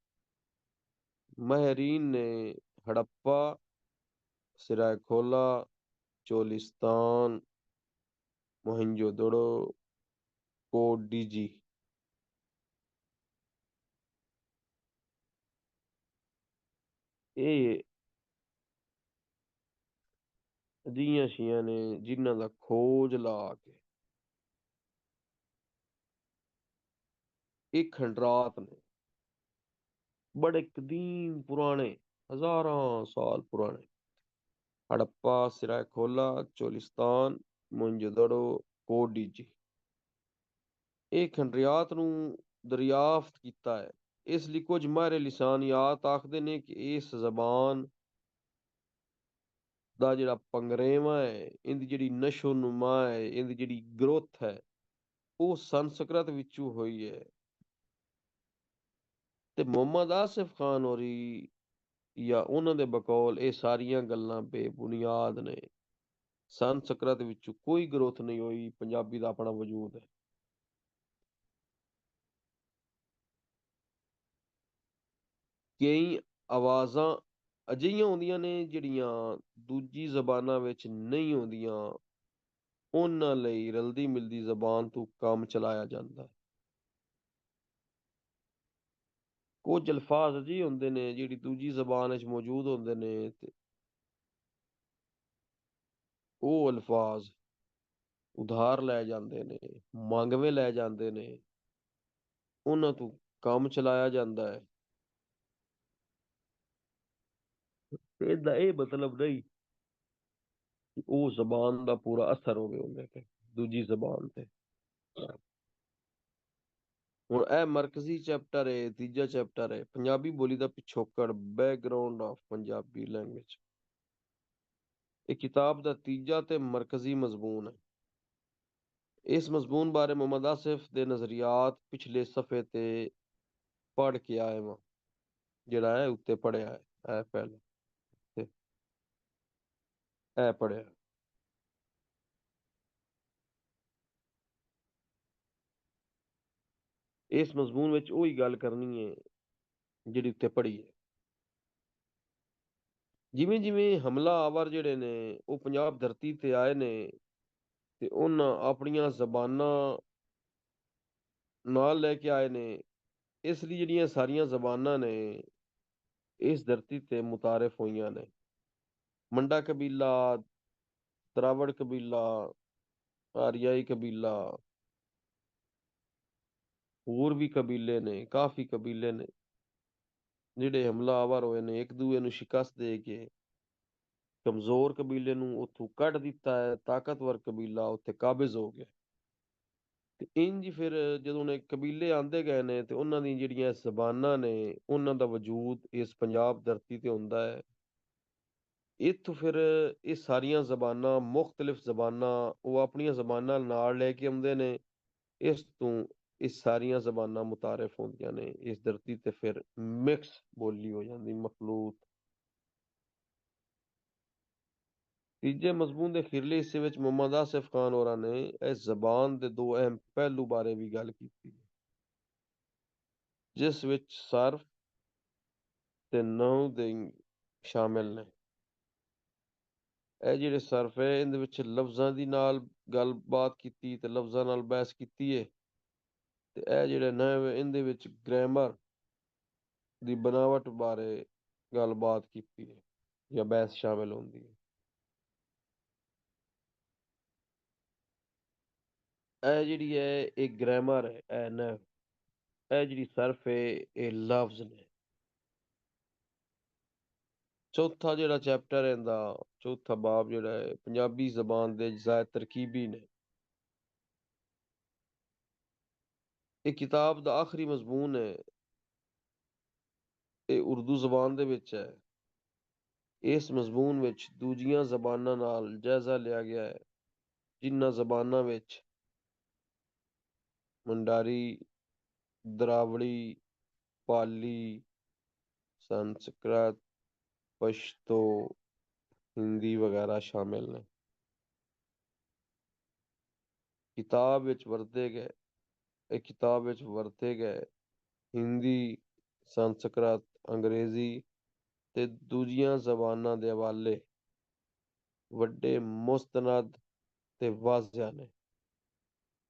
ਮਾਹਿਰੀਨ ਨੇ ਹੜੱਪਾ, ਸਰਾਇਖੋਲਾ, ਚੋਲਿਸਤਾਨ, ਮੋਹਿੰਜੋਦੜੋ, ਕੋਡੀਜੀ, ਇਹ ਅਜਿਹੀਆਂ ਸ਼ੀਆਂ ਨੇ ਜਿਨ੍ਹਾਂ ਦਾ ਖੋਜ ਲਾ ਕੇ ਇਹ ਖੰਡਰਾਤ ਨੇ, ਬੜੇ ਕਦੀਮ ਪੁਰਾਣੇ, ਹਜ਼ਾਰਾਂ ਸਾਲ ਪੁਰਾਣੇ। ਹੜੱਪਾ, ਸਰਾਇਖੋਲਾ, ਚੋਲਿਸਤਾਨ, ਮੋਹਿੰਜੋਦੜੋ, ਕੋਡੀਜੀ, ਇਹ ਖੰਡਰਿਆਤ ਨੂੰ ਦਰਿਆਫਤ ਕੀਤਾ ਹੈ। ਇਸ ਲਈ ਕੁਝ ਮਾਹਿਰ ਲਿਸਾਨੀਆਤ ਆਖਦੇ ਨੇ ਕਿ ਇਸ ਜ਼ਬਾਨ ਦਾ ਜਿਹੜਾ ਪੰਗਰੇਵਾਂ ਹੈ, ਇਹਦੀ ਜਿਹੜੀ ਨਸ਼ੋ ਨੁਮਾ ਹੈ, ਇਹਦੀ ਜਿਹੜੀ ਗਰੋਥ ਹੈ, ਉਹ ਸੰਸਕ੍ਰਿਤ ਵਿੱਚੋਂ ਹੋਈ ਹੈ। ਤੇ ਮੁਹੰਮਦ ਆਸਿਫ ਖਾਨ ਹੋਰੀ ਜਾਂ ਉਹਨਾਂ ਦੇ ਬਕੌਲ ਇਹ ਸਾਰੀਆਂ ਗੱਲਾਂ ਬੇਬੁਨਿਆਦ ਨੇ। ਸੰਸਕ੍ਰਿਤ ਵਿੱਚੋਂ ਕੋਈ ਗਰੋਥ ਨਹੀਂ ਹੋਈ, ਪੰਜਾਬੀ ਦਾ ਆਪਣਾ ਵਜੂਦ ਹੈ। ਕਈ ਆਵਾਜ਼ਾਂ ਅਜਿਹੀਆਂ ਹੁੰਦੀਆਂ ਨੇ ਜਿਹੜੀਆਂ ਦੂਜੀ ਜ਼ਬਾਨਾਂ ਵਿੱਚ ਨਹੀਂ ਹੁੰਦੀਆਂ, ਉਹਨਾਂ ਲਈ ਰਲਦੀ ਮਿਲਦੀ ਜ਼ਬਾਨ ਤੋਂ ਕੰਮ ਚਲਾਇਆ ਜਾਂਦਾ ਹੈ। ਕੁਝ ਅਲਫਾਜ਼ ਅਜਿਹੇ ਹੁੰਦੇ ਨੇ ਜਿਹੜੀ ਦੂਜੀ ਜ਼ਬਾਨ ਵਿੱਚ ਮੌਜੂਦ ਹੁੰਦੇ ਨੇ ਤੇ ਉਹ ਅਲਫਾਜ਼ ਉਧਾਰ ਲੈ ਜਾਂਦੇ ਨੇ, ਮੰਗਵੇਂ ਲੈ ਜਾਂਦੇ ਨੇ, ਉਹਨਾਂ ਤੋਂ ਕੰਮ ਚਲਾਇਆ ਜਾਂਦਾ ਹੈ। ਇਹਦਾ ਇਹ ਮਤਲਬ ਨਹੀਂ ਉਹ ਜ਼ਬਾਨ ਦਾ ਪੂਰਾ ਅਸਰ ਹੋਵੇ ਉਹਦੇ ਤੇ, ਦੂਜੀ ਜ਼ਬਾਨ ਤੇ। ਹੁਣ ਇਹ ਮਰਕਜ਼ੀ ਚੈਪਟਰ ਹੈ, ਤੀਜਾ ਚੈਪਟਰ ਹੈ, ਪੰਜਾਬੀ ਬੋਲੀ ਦਾ ਪਿਛੋਕੜ, ਬੈਕਗਰਾਉਂਡ ਆਫ ਪੰਜਾਬੀ ਲੈਂਗੁਏਜ। ਇਹ ਕਿਤਾਬ ਦਾ ਤੀਜਾ ਤੇ ਮਰਕਜ਼ੀ ਮਜ਼ਮੂਨ ਹੈ। ਇਸ ਮਜ਼ਮੂਨ ਬਾਰੇ ਮੁਹੰਮਦ ਆਸਿਫ ਦੇ ਨਜ਼ਰੀਆਤ ਪਿਛਲੇ ਸਫੇ ਤੇ ਪੜ੍ਹ ਕੇ ਆਏ ਵਾਂ, ਜਿਹੜਾ ਹੈ ਉੱਤੇ ਪੜਿਆ ਹੈ, ਇਹ ਪਹਿਲੇ ਤੇ ਇਹ ਪੜਿਆ। ਇਸ ਮਜ਼ਮੂਨ ਵਿੱਚ ਉਹੀ ਗੱਲ ਕਰਨੀ ਹੈ ਜਿਹੜੀ ਉੱਤੇ ਪੜ੍ਹੀ ਹੈ। ਜਿਵੇਂ ਜਿਵੇਂ ਹਮਲਾ ਆਵਰ ਜਿਹੜੇ ਨੇ ਉਹ ਪੰਜਾਬ ਧਰਤੀ ਤੇ ਆਏ ਨੇ, ਤੇ ਉਹਨਾਂ ਆਪਣੀਆਂ ਜ਼ਬਾਨਾਂ ਨਾਲ ਲੈ ਕੇ ਆਏ ਨੇ। ਇਸ ਲਈ ਜਿਹੜੀਆਂ ਸਾਰੀਆਂ ਜ਼ਬਾਨਾਂ ਨੇ ਇਸ ਧਰਤੀ ਤੇ ਮੁਤਾਰਫ ਹੋਈਆਂ ਨੇ। ਮੰਡਾ ਕਬੀਲਾ, ਤਰਾਵੜ ਕਬੀਲਾ, ਆਰਿਆਈ ਕਬੀਲਾ, ਹੋਰ ਵੀ ਕਬੀਲੇ ਨੇ, ਕਾਫੀ ਕਬੀਲੇ ਨੇ ਜਿਹੜੇ ਹਮਲਾਵਰ ਹੋਏ ਨੇ, ਇੱਕ ਦੂਏ ਨੂੰ ਸ਼ਿਕਸਤ ਦੇ ਕੇ ਕਮਜ਼ੋਰ ਕਬੀਲੇ ਨੂੰ ਉੱਥੋਂ ਕੱਢ ਦਿੱਤਾ ਹੈ, ਤਾਕਤਵਰ ਕਬੀਲਾ ਉੱਥੇ ਕਾਬਜ਼ ਹੋ ਗਿਆ। ਤੇ ਇੰਜ ਫਿਰ ਜਦੋਂ ਨੇ ਕਬੀਲੇ ਆਂਦੇ ਗਏ ਨੇ ਤੇ ਉਹਨਾਂ ਦੀ ਜਿਹੜੀਆਂ ਜ਼ਬਾਨਾਂ ਨੇ, ਉਹਨਾਂ ਦਾ ਵਜੂਦ ਇਸ ਪੰਜਾਬ ਧਰਤੀ ਤੇ ਹੁੰਦਾ ਹੈ। ਇੱਥੋਂ ਫਿਰ ਇਹ ਸਾਰੀਆਂ ਜ਼ਬਾਨਾਂ, ਮੁਖਤਲਿਫ ਜ਼ਬਾਨਾਂ, ਉਹ ਆਪਣੀਆਂ ਜ਼ਬਾਨਾਂ ਨਾਲ ਲੈ ਕੇ ਆਉਂਦੇ ਨੇ। ਇਸ ਤੋਂ ਇਹ ਸਾਰੀਆਂ ਜ਼ਬਾਨਾਂ ਮੁਤਾਰਫ ਹੁੰਦੀਆਂ ਨੇ ਇਸ ਧਰਤੀ ਤੇ, ਫਿਰ ਮਿਕਸ ਬੋਲੀ ਹੋ ਜਾਂਦੀ, ਮਖਲੂਤ। ਤੀਜੇ ਮਜ਼ਮੂਨ ਦੇ ਅਖੀਰਲੇ ਹਿੱਸੇ ਵਿੱਚ ਮੁਹੰਮਦ ਆਸਿਫ ਖਾਨ ਹੋਰਾਂ ਨੇ ਇਸ ਜ਼ਬਾਨ ਦੇ ਦੋ ਅਹਿਮ ਪਹਿਲੂ ਬਾਰੇ ਵੀ ਗੱਲ ਕੀਤੀ ਹੈ, ਜਿਸ ਵਿੱਚ ਸਰਫ ਤੇ ਨਹੁ ਦੇ ਸ਼ਾਮਿਲ ਨੇ। ਇਹ ਜਿਹੜੇ ਸਰਫ ਹੈ, ਇਹਦੇ ਵਿੱਚ ਲਫ਼ਜ਼ਾਂ ਦੀ ਨਾਲ ਗੱਲਬਾਤ ਕੀਤੀ ਤੇ ਲਫ਼ਜ਼ਾਂ ਨਾਲ ਬਹਿਸ ਕੀਤੀ ਹੈ। ਤੇ ਇਹ ਜਿਹੜੇ ਨਹੁ ਹੈ, ਇਹਦੇ ਵਿੱਚ ਗ੍ਰਾਮਰ ਦੀ ਬਣਾਵਟ ਬਾਰੇ ਗੱਲਬਾਤ ਕੀਤੀ ਹੈ ਜਾਂ ਬਹਿਸ ਸ਼ਾਮਿਲ ਹੁੰਦੀ ਹੈ। ਇਹ ਜਿਹੜੀ ਹੈ ਇਹ ਗ੍ਰਾਮਰ ਹੈ, ਇਹ ਨਹੁ, ਇਹ ਜਿਹੜੀ ਸਰਫ ਹੈ ਇਹ ਲਫ਼ਜ਼ ਨੇ। ਚੌਥਾ ਜਿਹੜਾ ਚੈਪਟਰ ਹੈ ਇਹਦਾ, ਚੌਥਾ ਬਾਬ ਜਿਹੜਾ ਹੈ, ਪੰਜਾਬੀ ਜ਼ਬਾਨ ਦੇ ਅਜਜ਼ਾਏ ਤਰਕੀਬੀ ਨੇ। ਇਹ ਕਿਤਾਬ ਦਾ ਆਖਰੀ ਮਜ਼ਮੂਨ ਹੈ, ਇਹ ਉਰਦੂ ਜ਼ਬਾਨ ਦੇ ਵਿੱਚ ਹੈ। ਇਸ ਮਜ਼ਮੂਨ ਵਿੱਚ ਦੂਜੀਆਂ ਜ਼ਬਾਨਾਂ ਨਾਲ ਜਾਇਜ਼ਾ ਲਿਆ ਗਿਆ ਹੈ, ਜਿਨ੍ਹਾਂ ਜ਼ਬਾਨਾਂ ਵਿੱਚ ਮੰਡਾਰੀ, ਦਰਾਵੜੀ, ਪਾਲੀ, ਸੰਸਕ੍ਰਿਤ, ਪਸ਼ਤੋ, ਹਿੰਦੀ ਵਗੈਰਾ ਸ਼ਾਮਿਲ ਨੇ। ਕਿਤਾਬ ਵਿੱਚ ਵਰਤੇ ਗਏ ਇਹ ਕਿਤਾਬ ਵਿੱਚ ਵਰਤੇ ਗਏ ਹਿੰਦੀ, ਸੰਸਕ੍ਰਿਤ, ਅੰਗਰੇਜ਼ੀ ਤੇ ਦੂਜੀਆਂ ਜ਼ਬਾਨਾਂ ਦੇ ਹਵਾਲੇ ਵੱਡੇ ਮੁਸਤਨਦ ਤੇ ਵਾਜ਼ਿਹ ਨੇ।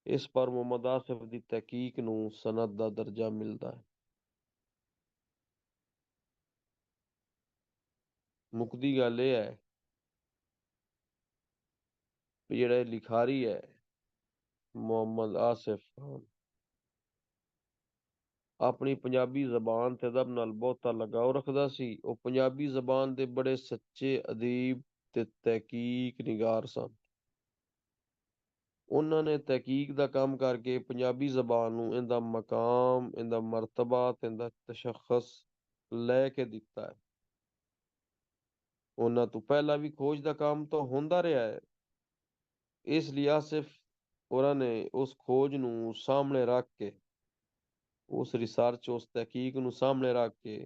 ਇਸ ਪਰ ਮੁਹੰਮਦ ਆਸਿਫ ਦੀ ਤਹਿਕੀਕ ਨੂੰ ਸਨਦ ਦਾ ਦਰਜਾ ਮਿਲਦਾ ਹੈ। ਮੁੱਕਦੀ ਗੱਲ ਇਹ ਹੈ ਵੀ ਜਿਹੜਾ ਇਹ ਲਿਖਾਰੀ ਹੈ ਮੁਹੰਮਦ ਆਸਿਫ ਖਾਨ, ਆਪਣੀ ਪੰਜਾਬੀ ਜ਼ਬਾਨ ਤੇ ਅਦਬ ਨਾਲ ਬਹੁਤਾ ਲਗਾਓ ਰੱਖਦਾ ਸੀ। ਉਹ ਪੰਜਾਬੀ ਜ਼ਬਾਨ ਦੇ ਬੜੇ ਸੱਚੇ ਅਦੀਬ ਤੇ ਤਹਿਕੀਕ ਨਿਗਾਰ ਸਨ। ਉਹਨਾਂ ਨੇ ਤਹਿਕੀਕ ਦਾ ਕੰਮ ਕਰਕੇ ਪੰਜਾਬੀ ਜ਼ਬਾਨ ਨੂੰ ਇਹਦਾ ਮਕਾਮ, ਇਹਦਾ ਮਰਤਬਾ ਤੇ ਇਹਦਾ ਤਸ਼ੱਖੁਸ ਲੈ ਕੇ ਦਿੱਤਾ ਹੈ। ਉਹਨਾਂ ਤੋਂ ਪਹਿਲਾਂ ਵੀ ਖੋਜ ਦਾ ਕੰਮ ਤਾਂ ਹੁੰਦਾ ਰਿਹਾ ਹੈ। ਇਸ ਲਈ ਆਸਿਫ ਹੋਰਾਂ ਨੇ ਉਸ ਖੋਜ ਨੂੰ ਸਾਹਮਣੇ ਰੱਖ ਕੇ, ਉਸ ਰਿਸਰਚ, ਉਸ ਤਹਿਕੀਕ ਨੂੰ ਸਾਹਮਣੇ ਰੱਖ ਕੇ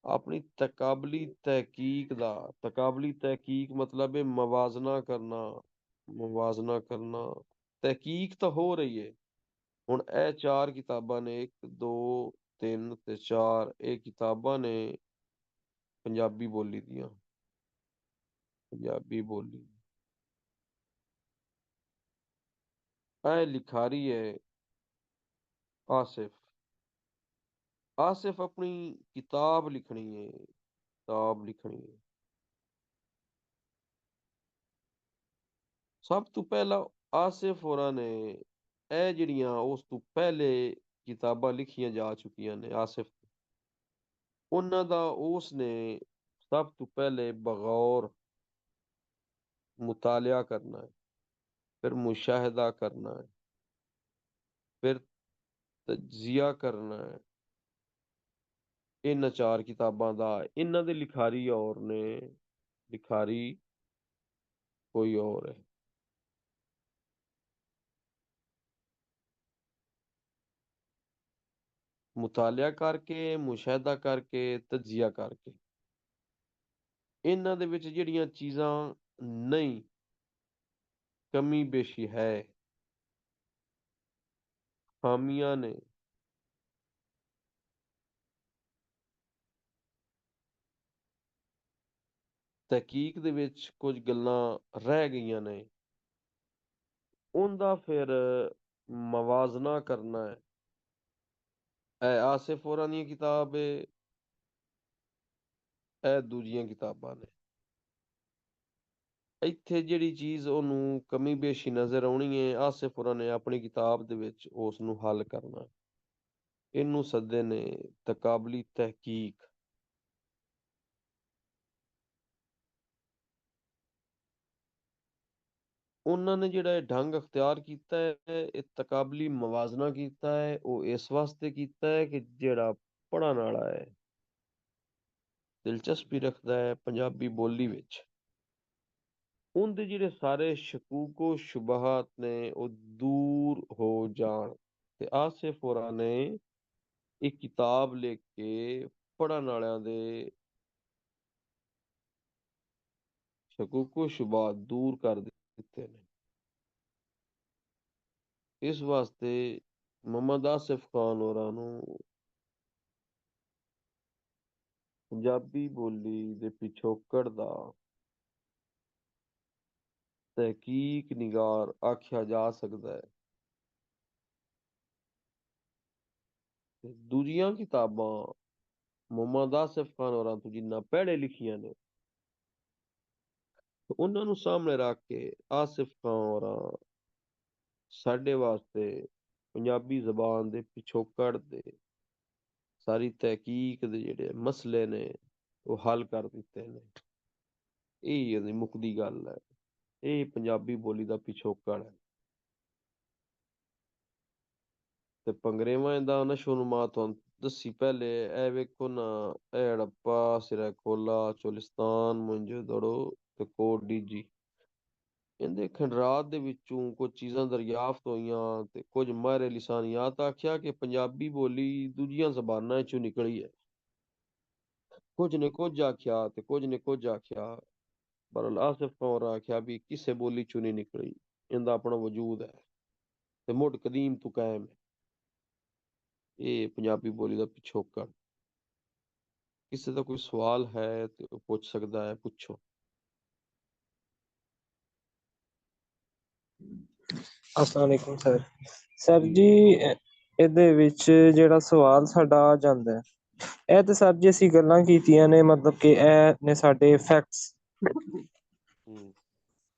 ਆਪਣੀ ਤਕਾਬਲੀ ਤਹਿਕੀਕ ਮਤਲਬ ਹੈ ਮਵਾਜ਼ਨਾ ਕਰਨਾ। ਤਹਿਕੀਕ ਤਾਂ ਹੋ ਰਹੀ ਹੈ। ਹੁਣ ਇਹ ਚਾਰ ਕਿਤਾਬਾਂ ਨੇ, ਇੱਕ, ਦੋ, ਤਿੰਨ ਤੇ ਚਾਰ, ਇਹ ਕਿਤਾਬਾਂ ਨੇ ਪੰਜਾਬੀ ਬੋਲੀ ਦੀਆਂ। ਪੰਜਾਬੀ ਬੋਲੀ ਇਹ ਲਿਖਾਰੀ ਹੈ ਆਸਿਫ। ਆਸਿਫ ਆਪਣੀ ਕਿਤਾਬ ਲਿਖਣੀ ਹੈ, ਕਿਤਾਬ ਲਿਖਣੀ ਹੈ। ਸਭ ਤੋਂ ਪਹਿਲਾਂ ਆਸਿਫ ਹੋਰਾਂ ਨੇ ਇਹ ਜਿਹੜੀਆਂ ਉਸ ਤੋਂ ਪਹਿਲੇ ਕਿਤਾਬਾਂ ਲਿਖੀਆਂ ਜਾ ਚੁੱਕੀਆਂ ਨੇ ਆਸਿਫ, ਉਹਨਾਂ ਦਾ ਉਸ ਨੇ ਸਭ ਤੋਂ ਪਹਿਲੇ ਬਗੌਰ मुतालिया करना है, फिर मुशाहिदा करना है, फिर तजिया करना है। इन 4 किताबां दा इन्हां दे लिखारी और ने, लिखारी कोई और है। मुतालिया करके, मुशाहिदा करके, तजिया करके इन्हां दे विच जिहड़ियां चीज़ां नहीं, कमी बेशी है, खामियां ने, तहकीक दे विच कुछ गल्लां रह गईयां ने, उनदा फिर मवाजना करना है। ए आसिफ होरां दी किताब है, ए दूजियां किताबां ने। ਇੱਥੇ ਜਿਹੜੀ ਚੀਜ਼ ਉਹਨੂੰ ਕਮੀ ਬੇਸ਼ੀ ਨਜ਼ਰ ਆਉਣੀ ਹੈ, ਆਸਿਫ ਹੋਰਾਂ ਨੇ ਆਪਣੀ ਕਿਤਾਬ ਦੇ ਵਿੱਚ ਉਸ ਨੂੰ ਹੱਲ ਕਰਨਾ। ਇਹਨੂੰ ਸੱਦੇ ਨੇ ਤਕਾਬਲੀ ਤਹਿਕੀਕ। ਉਹਨਾਂ ਨੇ ਜਿਹੜਾ ਇਹ ਢੰਗ ਅਖਤਿਆਰ ਕੀਤਾ ਹੈ, ਇਹ ਤਕਾਬਲੀ ਮਵਾਜ਼ਨਾ ਕੀਤਾ ਹੈ, ਉਹ ਇਸ ਵਾਸਤੇ ਕੀਤਾ ਹੈ ਕਿ ਜਿਹੜਾ ਪੜ੍ਹਨ ਵਾਲਾ ਹੈ, ਦਿਲਚਸਪੀ ਰੱਖਦਾ ਹੈ ਪੰਜਾਬੀ ਬੋਲੀ ਵਿੱਚ, ਉਹਦੇ ਜਿਹੜੇ ਸਾਰੇ ਸ਼ਕੂਕੋ ਸ਼ੁਬਹਾਤ ਨੇ ਉਹ ਦੂਰ ਹੋ ਜਾਣ। ਤੇ ਆਸਿਫ ਹੋਰਾਂ ਨੇ ਇੱਕ ਕਿਤਾਬ ਲਿਖ ਕੇ ਪੜ੍ਹਨ ਵਾਲਿਆਂ ਦੇ ਸ਼ਕੂਕੋ ਸ਼ੁਬਹਾਤ ਦੂਰ ਕਰ ਦਿੱਤੇ ਨੇ। ਇਸ ਵਾਸਤੇ ਮੁਹੰਮਦ ਆਸਿਫ ਖਾਨ ਹੋਰਾਂ ਨੂੰ ਪੰਜਾਬੀ ਬੋਲੀ ਦੇ ਪਿਛੋਕੜ ਦਾ ਤਹਿਕੀਕ ਨਿਗਾਰ ਆਖਿਆ ਜਾ ਸਕਦਾ ਹੈ। ਤੇ ਦੂਜੀਆਂ ਕਿਤਾਬਾਂ ਮੁਹੰਮਦ ਆਸਿਫ ਖਾਨ ਹੋਰਾਂ ਤੋਂ ਜਿੰਨਾ ਪਹਿਲੇ ਲਿਖੀਆਂ ਨੇ, ਉਹਨਾਂ ਨੂੰ ਸਾਹਮਣੇ ਰੱਖ ਕੇ ਆਸਿਫ ਖਾਨ ਹੋਰਾਂ ਸਾਡੇ ਵਾਸਤੇ ਪੰਜਾਬੀ ਜ਼ਬਾਨ ਦੇ ਪਿਛੋਕੜ ਦੇ ਸਾਰੀ ਤਹਿਕੀਕ ਦੇ ਜਿਹੜੇ ਮਸਲੇ ਨੇ ਉਹ ਹੱਲ ਕਰ ਦਿੱਤੇ ਨੇ। ਇਹ ਇਹਦੀ ਮੁੱਕਦੀ ਗੱਲ ਹੈ। ਇਹ ਪੰਜਾਬੀ ਬੋਲੀ ਦਾ ਪਿਛੋਕੜ ਹੈ। ਤੇ ਪੰਗਰੇਵਾਂ ਦਾ ਨਸ਼ੋਨੁਮਾ ਤੁਹਾਨੂੰ ਦੱਸੀ ਪਹਿਲੇ। ਇਹ ਵੇਖੋ ਨਾ, ਇਹ ਹੜੱਪਾ, ਸਿਰਾਕੋਲਾ, ਚੋਲਿਸਤਾਨ, ਮੋਹਿੰਜੋਦੜੋ ਤੇ ਕੋਟ ਡੀਜੀ, ਇਹਦੇ ਖੰਡਰਾਤ ਦੇ ਵਿੱਚੋਂ ਕੁਝ ਚੀਜ਼ਾਂ ਦਰਿਆਫਤ ਹੋਈਆਂ ਤੇ ਕੁਝ ਮਾਹਿਰ ਲਿਸਾਨੀਆਤ ਆਖਿਆ ਕਿ ਪੰਜਾਬੀ ਬੋਲੀ ਦੂਜੀਆਂ ਜ਼ਬਾਨਾਂ ਚੋਂ ਨਿਕਲੀ ਹੈ। ਕੁਝ ਨੇ ਕੁਝ ਆਖਿਆ ਤੇ ਕੁਝ ਨੇ ਕੁਝ ਆਖਿਆ, ਪਰ ਆਸਿਫ ਕੌਰ ਆਖਿਆ ਵੀ ਕਿਸੇ ਬੋਲੀ ਚੋਂ ਨਹੀਂ ਨਿਕਲੀ, ਇਹਦਾ ਆਪਣਾ ਵਜੂਦ ਹੈ ਤੇ ਮੁੱਢ ਕਦੀਮ ਤੋਂ ਕਾਇਮ ਹੈ। ਇਹ ਪੰਜਾਬੀ ਬੋਲੀ ਦਾ ਪਿਛੋਕੜ। ਕਿਸੇ ਦਾ ਕੋਈ ਸਵਾਲ ਹੈ ਤੇ ਉਹ ਪੁੱਛ ਸਕਦਾ ਹੈ, ਪੁੱਛੋ। अस्सलाम वालेकुम सर। सर जी ਜੀ ਇਹਦੇ ਵਿੱਚ ਜਿਹੜਾ ਸਵਾਲ ਸਾਡਾ ਆ ਜਾਂਦਾ ਹੈ, ਇਹ ਤੇ ਸਰ ਜੀ ਅਸੀਂ ਗੱਲਾਂ ਕੀਤੀਆਂ ਨੇ, ਮਤਲਬ ਕਿ ਇਹ ਨੇ ਸਾਡੇ ਫੈਕਟਸ,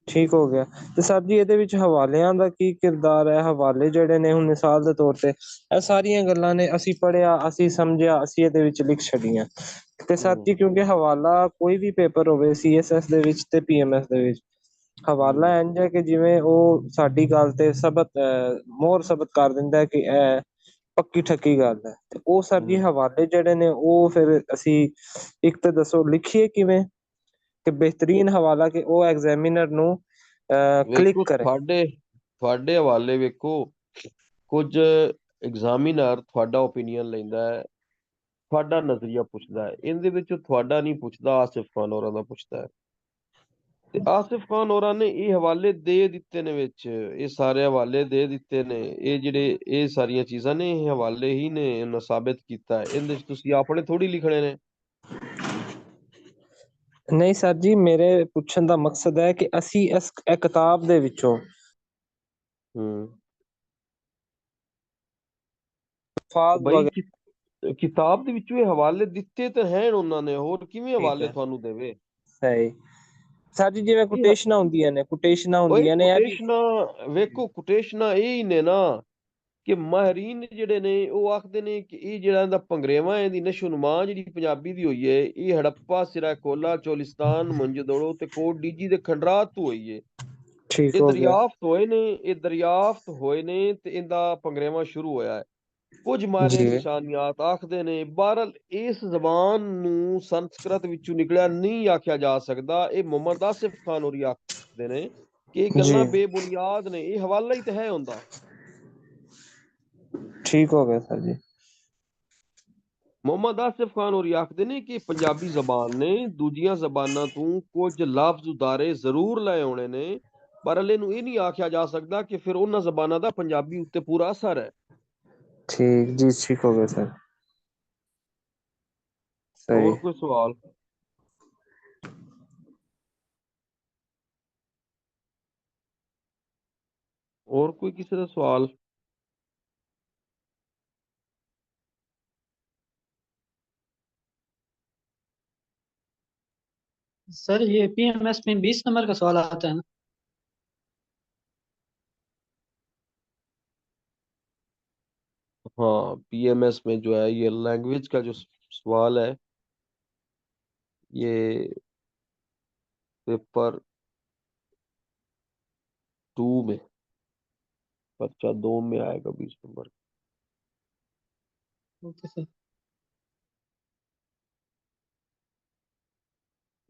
ਠੀਕ ਹੋ ਗਿਆ। ਤੇ ਸਰ ਜੀ ਇਹਦੇ ਵਿੱਚ ਹਵਾਲਿਆਂ ਦਾ ਕੀ ਕਿਰਦਾਰ ਹੈ? ਹਵਾਲੇ ਜਿਹੜੇ ਨੇ ਹੁਣ ਮਿਸਾਲ ਦੇ ਤੌਰ ਤੇ ਇਹ ਸਾਰੀਆਂ ਗੱਲਾਂ ਨੇ ਅਸੀਂ ਪੜ੍ਹਿਆ, ਅਸੀਂ ਸਮਝਿਆ, ਅਸੀਂ ਇਹਦੇ ਵਿੱਚ ਲਿਖ ਛੱਡੀਆਂ। ਤੇ ਸਰ ਜੀ ਕਿਉਂਕਿ ਹਵਾਲਾ ਕੋਈ ਵੀ ਪੇਪਰ ਹੋਵੇ CSS ਦੇ ਵਿੱਚ ਤੇ PMS ਦੇ ਵਿੱਚ, ਹਵਾਲਾ ਇੰਝ ਹੈ ਕਿ ਜਿਵੇਂ ਉਹ ਸਾਡੀ ਗੱਲ ਤੇ ਸਬਤ ਮੋਹਰ ਸਬਤ ਕਰ ਦਿੰਦਾ ਹੈ ਕਿ ਇਹ ਪੱਕੀ ਠੱਕੀ ਗੱਲ ਹੈ। ਤੇ ਉਹ ਸਰ ਜੀ ਹਵਾਲੇ ਜਿਹੜੇ ਨੇ ਉਹ ਫਿਰ ਅਸੀਂ ਇੱਕ ਤਾਂ ਦੱਸੋ ਲਿਖੀਏ ਕਿਵੇਂ ਕਿ ਬਿਹਤਰੀਨ ਹਵਾਲਾ ਕਿ ਉਹ ਐਗਜ਼ਾਮੀਨਰ ਨੂੰ ਕਲਿੱਕ ਵੇਖੋ, ਕਰੇ। ਤੁਹਾਡੇ ਹਵਾਲੇ ਵੇਖੋ, ਕੁਝ ਐਗਜ਼ਾਮੀਨਰ ਤੁਹਾਡਾ ਓਪੀਨੀਅਨ ਲੈਂਦਾ ਹੈ, ਤੁਹਾਡਾ ਨਜ਼ਰੀਆ ਪੁੱਛਦਾ ਹੈ, ਇਹਦੇ ਵਿੱਚ ਤੁਹਾਡਾ ਨਹੀਂ ਪੁੱਛਦਾ, ਆਸਿਫ ਖਾਨ ਹੋਰਾਂ ਦਾ ਪੁੱਛਦਾ ਹੈ। ਤੇ ਆਸਿਫ ਖਾਨ ਹੋਰਾਂ ਨੇ ਇਹ ਹਵਾਲੇ ਦੇ ਦਿੱਤੇ ਨੇ ਵਿੱਚ, ਇਹ ਸਾਰੇ ਹਵਾਲੇ ਦੇ ਦਿੱਤੇ ਨੇ। ਇਹ ਜਿਹੜੇ ਇਹ ਸਾਰੀਆਂ ਚੀਜ਼ਾਂ ਨੇ, ਇਹ ਹਵਾਲੇ ਹੀ ਨੇ ਇਹਨਾਂ ਸਾਬਿਤ ਕੀਤਾ ਹੈ। ਇਹਦੇ ਚ ਤੁਸੀਂ ਆਪਣੇ ਥੋੜੀ ਲਿਖਣੇ ਨੇ। ਨਹੀਂ ਸਰ ਜੀ, ਮੇਰੇ ਪੁੱਛਣ ਦਾ ਮਕਸਦ ਹੈ ਕਿ ਅਸੀਂ ਇਸ ਇਹ ਕਿਤਾਬ ਦੇ ਵਿੱਚੋਂ ਅਲਫਾਜ਼ ਬਈ ਵਗੈਰਾ। ਕਿਤਾਬ ਦੇ ਵਿੱਚੋਂ ਇਹ ਹਵਾਲੇ ਦਿੱਤੇ ਤਾਂ ਹੈ ਉਹਨਾਂ ਨੇ, ਹੋਰ ਕਿਵੇਂ ਠੀਕ ਹਵਾਲੇ ਹੈ, ਤੁਹਾਨੂੰ ਦੇਵੇ? ਸਹੀ। ਸਰ ਜੀ ਜਿਵੇਂ ਇਹ ਕੋਟੇਸ਼ਨਾਂ ਹੁੰਦੀਆਂ ਨੇ, ਕੋਟੇਸ਼ਨਾਂ ਓਏ ਹੁੰਦੀਆਂ ਨੇ, ਇਹ ਵੀ ਕੋਟੇਸ਼ਨਾਂ ਵੇਖੋ, ਕੋਟੇਸ਼ਨਾਂ ਇਹ ਹੀ ਨੇ ਨਾ ਕਿ ਮਾਹਿਰੀਨ ਜਿਹੜੇ ਨੇ ਉਹ ਆਖਦੇ ਨੇ ਕਿ ਇਹ ਜਿਹੜਾ ਇਹਦਾ ਭੰਗਰੇਵਾਂ ਇਹਦੀ ਨਸ਼ੋ-ਨੁਮਾ ਜਿਹੜੀ ਪੰਜਾਬੀ ਦੀ ਹੋਈ ਹੈ, ਇਹ ਹੜੱਪਾ, ਸਿਰਾਕੋਲਾ, ਚੋਲਿਸਤਾਨ, ਮੁੰਜਦੋੜੋ ਤੇ ਕੋਟ ਡੀਜੀ ਦੇ ਖੰਡਰਾਤ ਤੋਂ ਹੋਈ ਹੈ। ਠੀਕ ਇਹ ਹੋ ਗਿਆ। ਦਰਿਆਫਤ ਹੋਏ ਨੇ ਤੇ ਇਹਦਾ ਭੰਗਰੇਵਾਂ ਸ਼ੁਰੂ ਹੋਇਆ ਹੈ। ਕੁਝ ਮਾਹਿਰ ਜੀ ਨਿਸ਼ਾਨੀਆਤ ਆਖਦੇ ਨੇ, ਬਹਰਹਾਲ ਇਸ ਜ਼ਬਾਨ ਨੂੰ ਸੰਸਕ੍ਰਿਤ ਵਿੱਚੋਂ ਨਿਕਲਿਆ ਨਹੀਂ ਆਖਿਆ ਜਾ ਸਕਦਾ। ਇਹ ਮੁਹੰਮਦ ਆਸਿਫ ਖਾਨ ਹੋਰੀ ਆਖਦੇ ਨੇ ਕਿ ਇਹ ਜੀ ਗੱਲਾਂ ਬੇਬੁਨਿਆਦ ਨੇ, ਇਹ ਹਵਾਲਾ ਹੀ ਤਾਂ ਹੈ ਹੁੰਦਾ। ਠੀਕ ਹੋ ਗਿਆ ਸਰ ਜੀ। ਮੁਹੰਮਦ ਆਸਿਫ ਖਾਨ ਹੋਰੀ ਆਖਦੇ ਨੇ ਕਿ ਪੰਜਾਬੀ ਜ਼ਬਾਨ ਨੇ ਦੂਜੀਆਂ ਜ਼ਬਾਨਾਂ ਤੋਂ ਕੁਝ ਲਫ਼ਜ਼ ਉਦਾਰੇ ਜ਼ਰੂਰ ਲਏ ਹੋਣੇ ਨੇ, ਪਰ ਹਲੇ ਨੂੰ ਇਹ ਨਹੀਂ ਆਖਿਆ ਜਾ ਸਕਦਾ ਕਿ ਫਿਰ ਉਹਨਾਂ ਜ਼ਬਾਨਾਂ ਦਾ ਪੰਜਾਬੀ ਉੱਤੇ ਪੂਰਾ ਅਸਰ ਹੈ। ਠੀਕ ਜੀ, ਠੀਕ ਹੋ ਗਿਆ ਸਰ। ਸਹੀ। ਹੋਰ ਕੋਈ ਸਵਾਲ? ਹੋਰ ਕੋਈ ਕਿਸੇ ਦਾ ਸਵਾਲ? सर ये पीएमएस में 20 नंबर का सवाल आता है ना? हाँ, पीएमएस में जो है ये लैंग्वेज का जो सवाल है, ये पेपर 2 में, पर्चा 2 में आएगा 20 नंबर। Okay sir.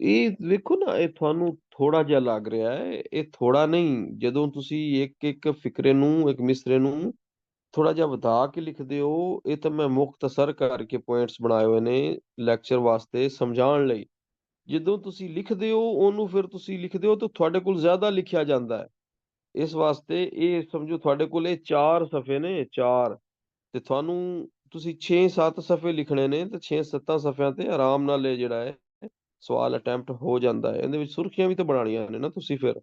ਇਹ ਵੇਖੋ ਨਾ, ਇਹ ਤੁਹਾਨੂੰ ਥੋੜਾ ਜਿਹਾ ਲੱਗ ਰਿਹਾ ਹੈ, ਇਹ ਥੋੜਾ ਨਹੀਂ। ਜਦੋਂ ਤੁਸੀਂ ਇੱਕ ਇੱਕ ਫਿਕਰੇ ਨੂੰ, ਇੱਕ ਮਿਸਰੇ ਨੂੰ ਥੋੜਾ ਜਿਹਾ ਵਧਾ ਕੇ ਲਿਖਦੇ ਹੋ, ਇਹ ਤਾਂ ਮੈਂ ਮੁਖਤਸਰ ਕਰਕੇ ਪੁਆਇੰਟਸ ਬਣਾਏ ਹੋਏ ਨੇ ਲੈਕਚਰ ਵਾਸਤੇ ਸਮਝਾਉਣ ਲਈ। ਜਦੋਂ ਤੁਸੀਂ ਲਿਖਦੇ ਹੋ ਉਹਨੂੰ, ਫਿਰ ਤੁਸੀਂ ਲਿਖਦੇ ਹੋ ਤਾਂ ਤੁਹਾਡੇ ਕੋਲ ਜ਼ਿਆਦਾ ਲਿਖਿਆ ਜਾਂਦਾ ਹੈ। ਇਸ ਵਾਸਤੇ ਇਹ ਸਮਝੋ ਤੁਹਾਡੇ ਕੋਲ ਇਹ 4 ਸਫ਼ੇ ਨੇ, 4, ਤੇ ਤੁਹਾਨੂੰ ਤੁਸੀਂ 6-7 ਸਫ਼ੇ ਲਿਖਣੇ ਨੇ, ਤੇ 6-7 ਸਫ਼ਿਆਂ ਤੇ ਆਰਾਮ ਨਾਲ ਇਹ ਜਿਹੜਾ ਹੈ ਸਵਾਲ ਅਟੈਂਪਟ ਹੋ ਜਾਂਦਾ ਹੈ। ਇਹਦੇ ਵਿੱਚ ਸੁਰਖੀਆਂ ਵੀ ਤਾਂ ਬਣਾਉਣੀਆਂ ਨੇ ਨਾ ਤੁਸੀਂ ਫਿਰ।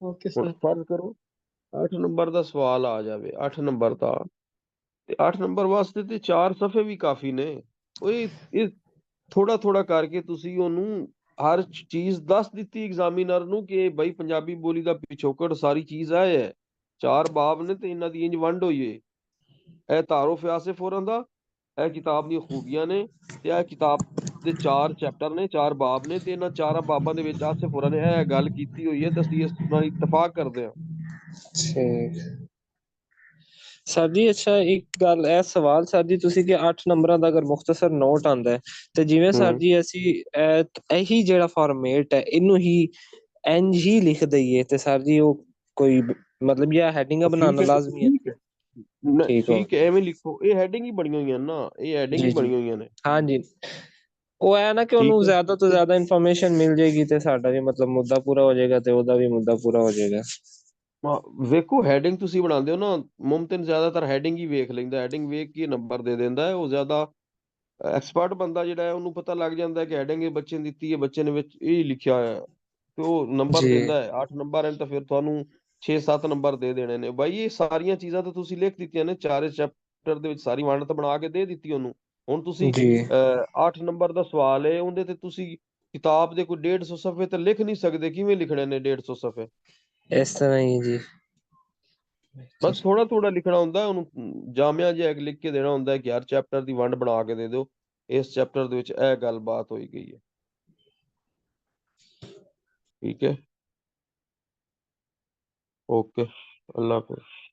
ओके ਹੁਣ सर। ਫਰਜ਼ ਕਰੋ 8 ਨੰਬਰ ਦਾ ਸਵਾਲ ਆ ਜਾਵੇ, 8 ਨੰਬਰ ਦਾ, ਤੇ 8 ਨੰਬਰ ਵਾਸਤੇ ਤੇ 4 ਸਫ਼ੇ ਵੀ ਕਾਫੀ ਨੇ। ਉਹ ਇਹ ਥੋੜਾ ਥੋੜਾ ਕਰਕੇ ਤੁਸੀਂ ਉਹਨੂੰ ਹਰ ਚੀਜ਼ ਦੱਸ ਦਿੱਤੀ ਐਗਜ਼ਾਮੀਨਰ ਨੂੰ ਕਿ ਬਈ ਪੰਜਾਬੀ ਬੋਲੀ ਦਾ ਪਿਛੋਕੜ ਸਾਰੀ ਚੀਜ਼ ਹੈ। 4 ਬਾਬ ਨੇ ਤੇ ਇਹਨਾਂ ਦੀ ਇੰਜ ਵੰਡ ਹੋਈ ਏ। ਇਹ ਤਾਰੁਫ ਆਸਿਫ ਹੋਰਾਂ ਦਾ, ਇਹ ਕਿਤਾਬ ਦੀਆਂ ਖੂਬੀਆਂ ਨੇ, ਤੇ ਇਹ ਕਿਤਾਬ ਦੇ 4 ਚੈਪਟਰ ਨੇ, 4 ਬਾਬ ਨੇ, ਤੇ ਇਹਨਾਂ 4 ਬਾਬਾਂ ਦੇ ਵਿੱਚ ਆਸਿਫ ਹੋਰਾਂ ਨੇ ਇਹ ਗੱਲ ਕੀਤੀ ਹੋਈ ਹੈ ਤੇ ਅਸੀਂ ਇਸ ਨਾਲ ਇਤਫਾਕ ਕਰਦੇ ਹਾਂ। ਠੀਕ ਸਰ ਜੀ। ਅੱਛਾ, ਇੱਕ ਗੱਲ, ਇਹ ਸਵਾਲ ਸਰ ਜੀ ਤੁਸੀਂ ਕਿ 8 ਨੰਬਰਾਂ ਦਾ ਅਗਰ ਮੁਖਤਸਰ ਨੋਟ ਆਂਦਾ ਹੈ ਤੇ ਜਿਵੇਂ ਸਰ ਹੂੰ। ਜੀ ਅਸੀਂ ਇਹੀ ਜਿਹੜਾ ਫਾਰਮੇਟ ਹੈ ਇਹਨੂੰ ਹੀ ਇੰਜ ਹੀ ਲਿਖ ਦਈਏ ਤੇ ਸਰ ਜੀ ਉਹ ਕੋਈ ਮਤਲਬ ਇਹ ਹੈਡਿੰਗਾਂ ਠੀਕ ਬਣਾਉਣਾ ਹੈ, ਲਾਜ਼ਮੀ ਹੈ? ਠੀਕ ਹੈ, ਠੀਕ ਹੋ ਠੀਕ ਹੈ, ਐਵੇਂ ਲਿਖੋ। ਇਹ ਹੈਡਿੰਗ ਹੀ ਬਣੀਆਂ ਹੋਈਆਂ ਨਾ, ਇਹ ਹੈਡਿੰਗ ਹੀ ਜੀ ਜੀ। ਬਣੀਆਂ ਹੋਈਆਂ ਨੇ। ਹਾਂਜੀ, ਉਹ ਹੈ ਨਾ ਕਿ ਉਹਨੂੰ ਠੀਕ ਹੈ। ਜ਼ਿਆਦਾ ਤੋਂ ਜ਼ਿਆਦਾ ਇਨਫੋਰਮੇਸ਼ਨ ਮਿਲ ਜਾਏਗੀ ਤੇ ਸਾਡਾ ਵੀ ਮਤਲਬ ਮੁੱਦਾ ਪੂਰਾ ਹੋ ਜਾਏਗਾ ਤੇ ਉਹਦਾ ਵੀ ਮੁੱਦਾ ਪੂਰਾ ਹੋ ਜਾਏਗਾ। ਵੇਖੋ, ਹੈਡਿੰਗ ਤੁਸੀਂ ਬਣਾਉਂਦੇ ਹੋ ਨਾ, ਮੁਮਕਿਨ ਜ਼ਿਆਦਾਤਰ ਹੈਡਿੰਗ ਹੀ ਵੇਖ ਲੈਂਦਾ, ਹੈਡਿੰਗ ਵੇਖ ਕੇ ਨੰਬਰ ਦੇ ਦਿੰਦਾ ਹੈ। ਉਹ ਜ਼ਿਆਦਾ ਐਕਸਪਰਟ ਬੰਦਾ ਜਿਹੜਾ ਹੈ ਉਹਨੂੰ ਪਤਾ ਲੱਗ ਜਾਂਦਾ ਹੈ ਕਿ ਹੈਡਿੰਗ ਇਹ ਬੱਚੇ ਨੇ ਦਿੱਤੀ ਹੈ, ਬੱਚੇ ਨੇ ਵਿੱਚ ਇਹ ਲਿਖਿਆ ਹੋਇਆ ਹੈ, ਤੇ ਉਹ ਨੰਬਰ ਜੀ ਦਿੰਦਾ ਹੈ। 8 ਨੰਬਰ ਹਨ ਤਾਂ ਫਿਰ ਤੁਹਾਨੂੰ 6-7 ਨੰਬਰ ਦੇ ਦੇਣੇ ਨੇ। ਬਾਈ ਇਹ ਸਾਰੀਆਂ ਚੀਜ਼ਾਂ ਤਾਂ ਤੁਸੀਂ ਲਿਖ ਦਿੱਤੀਆਂ ਨੇ, 4 ਚੈਪਟਰ ਦੇ ਵਿੱਚ ਸਾਰੀ ਵੰਡ ਤਾਂ ਬਣਾ ਕੇ ਦੇ ਦਿੱਤੀ ਉਹਨੂੰ। ਹੁਣ ਤੁਸੀਂ ਜੀ 8 ਨੰਬਰ ਦਾ ਸਵਾਲ ਹੈ, ਉਹਦੇ ਤੇ ਤੁਸੀਂ ਕਿਤਾਬ ਦੇ ਕੋਈ 150 ਸਫ਼ੇ ਤੇ ਲਿਖ ਨਹੀਂ ਸਕਦੇ। ਕਿਵੇਂ ਲਿਖਣੇ ਨੇ 150 ਸਫ਼ੇ? ਇਸ ਤਰ੍ਹਾਂ ਹੀ ਜੀ। ਬਸ ਥੋੜਾ ਥੋੜਾ ਲਿਖਣਾ ਹੁੰਦਾ ਉਹਨੂੰ, ਜਾਮਿਆ ਜਿਹਾ ਇੱਕ ਲਿਖ ਕੇ ਦੇਣਾ ਹੁੰਦਾ ਕਿ ਹਰ ਚੈਪਟਰ ਦੀ ਵੰਡ ਬਣਾ ਕੇ ਦੇ ਦਿਓ, ਇਸ ਚੈਪਟਰ ਦੇ ਵਿੱਚ ਇਹ ਗੱਲਬਾਤ ਹੋਈ ਗਈ ਹੈ। ਠੀਕ ਹੈ, ਓਕੇ, ਅੱਲਾ ਹਾਫਿਜ਼।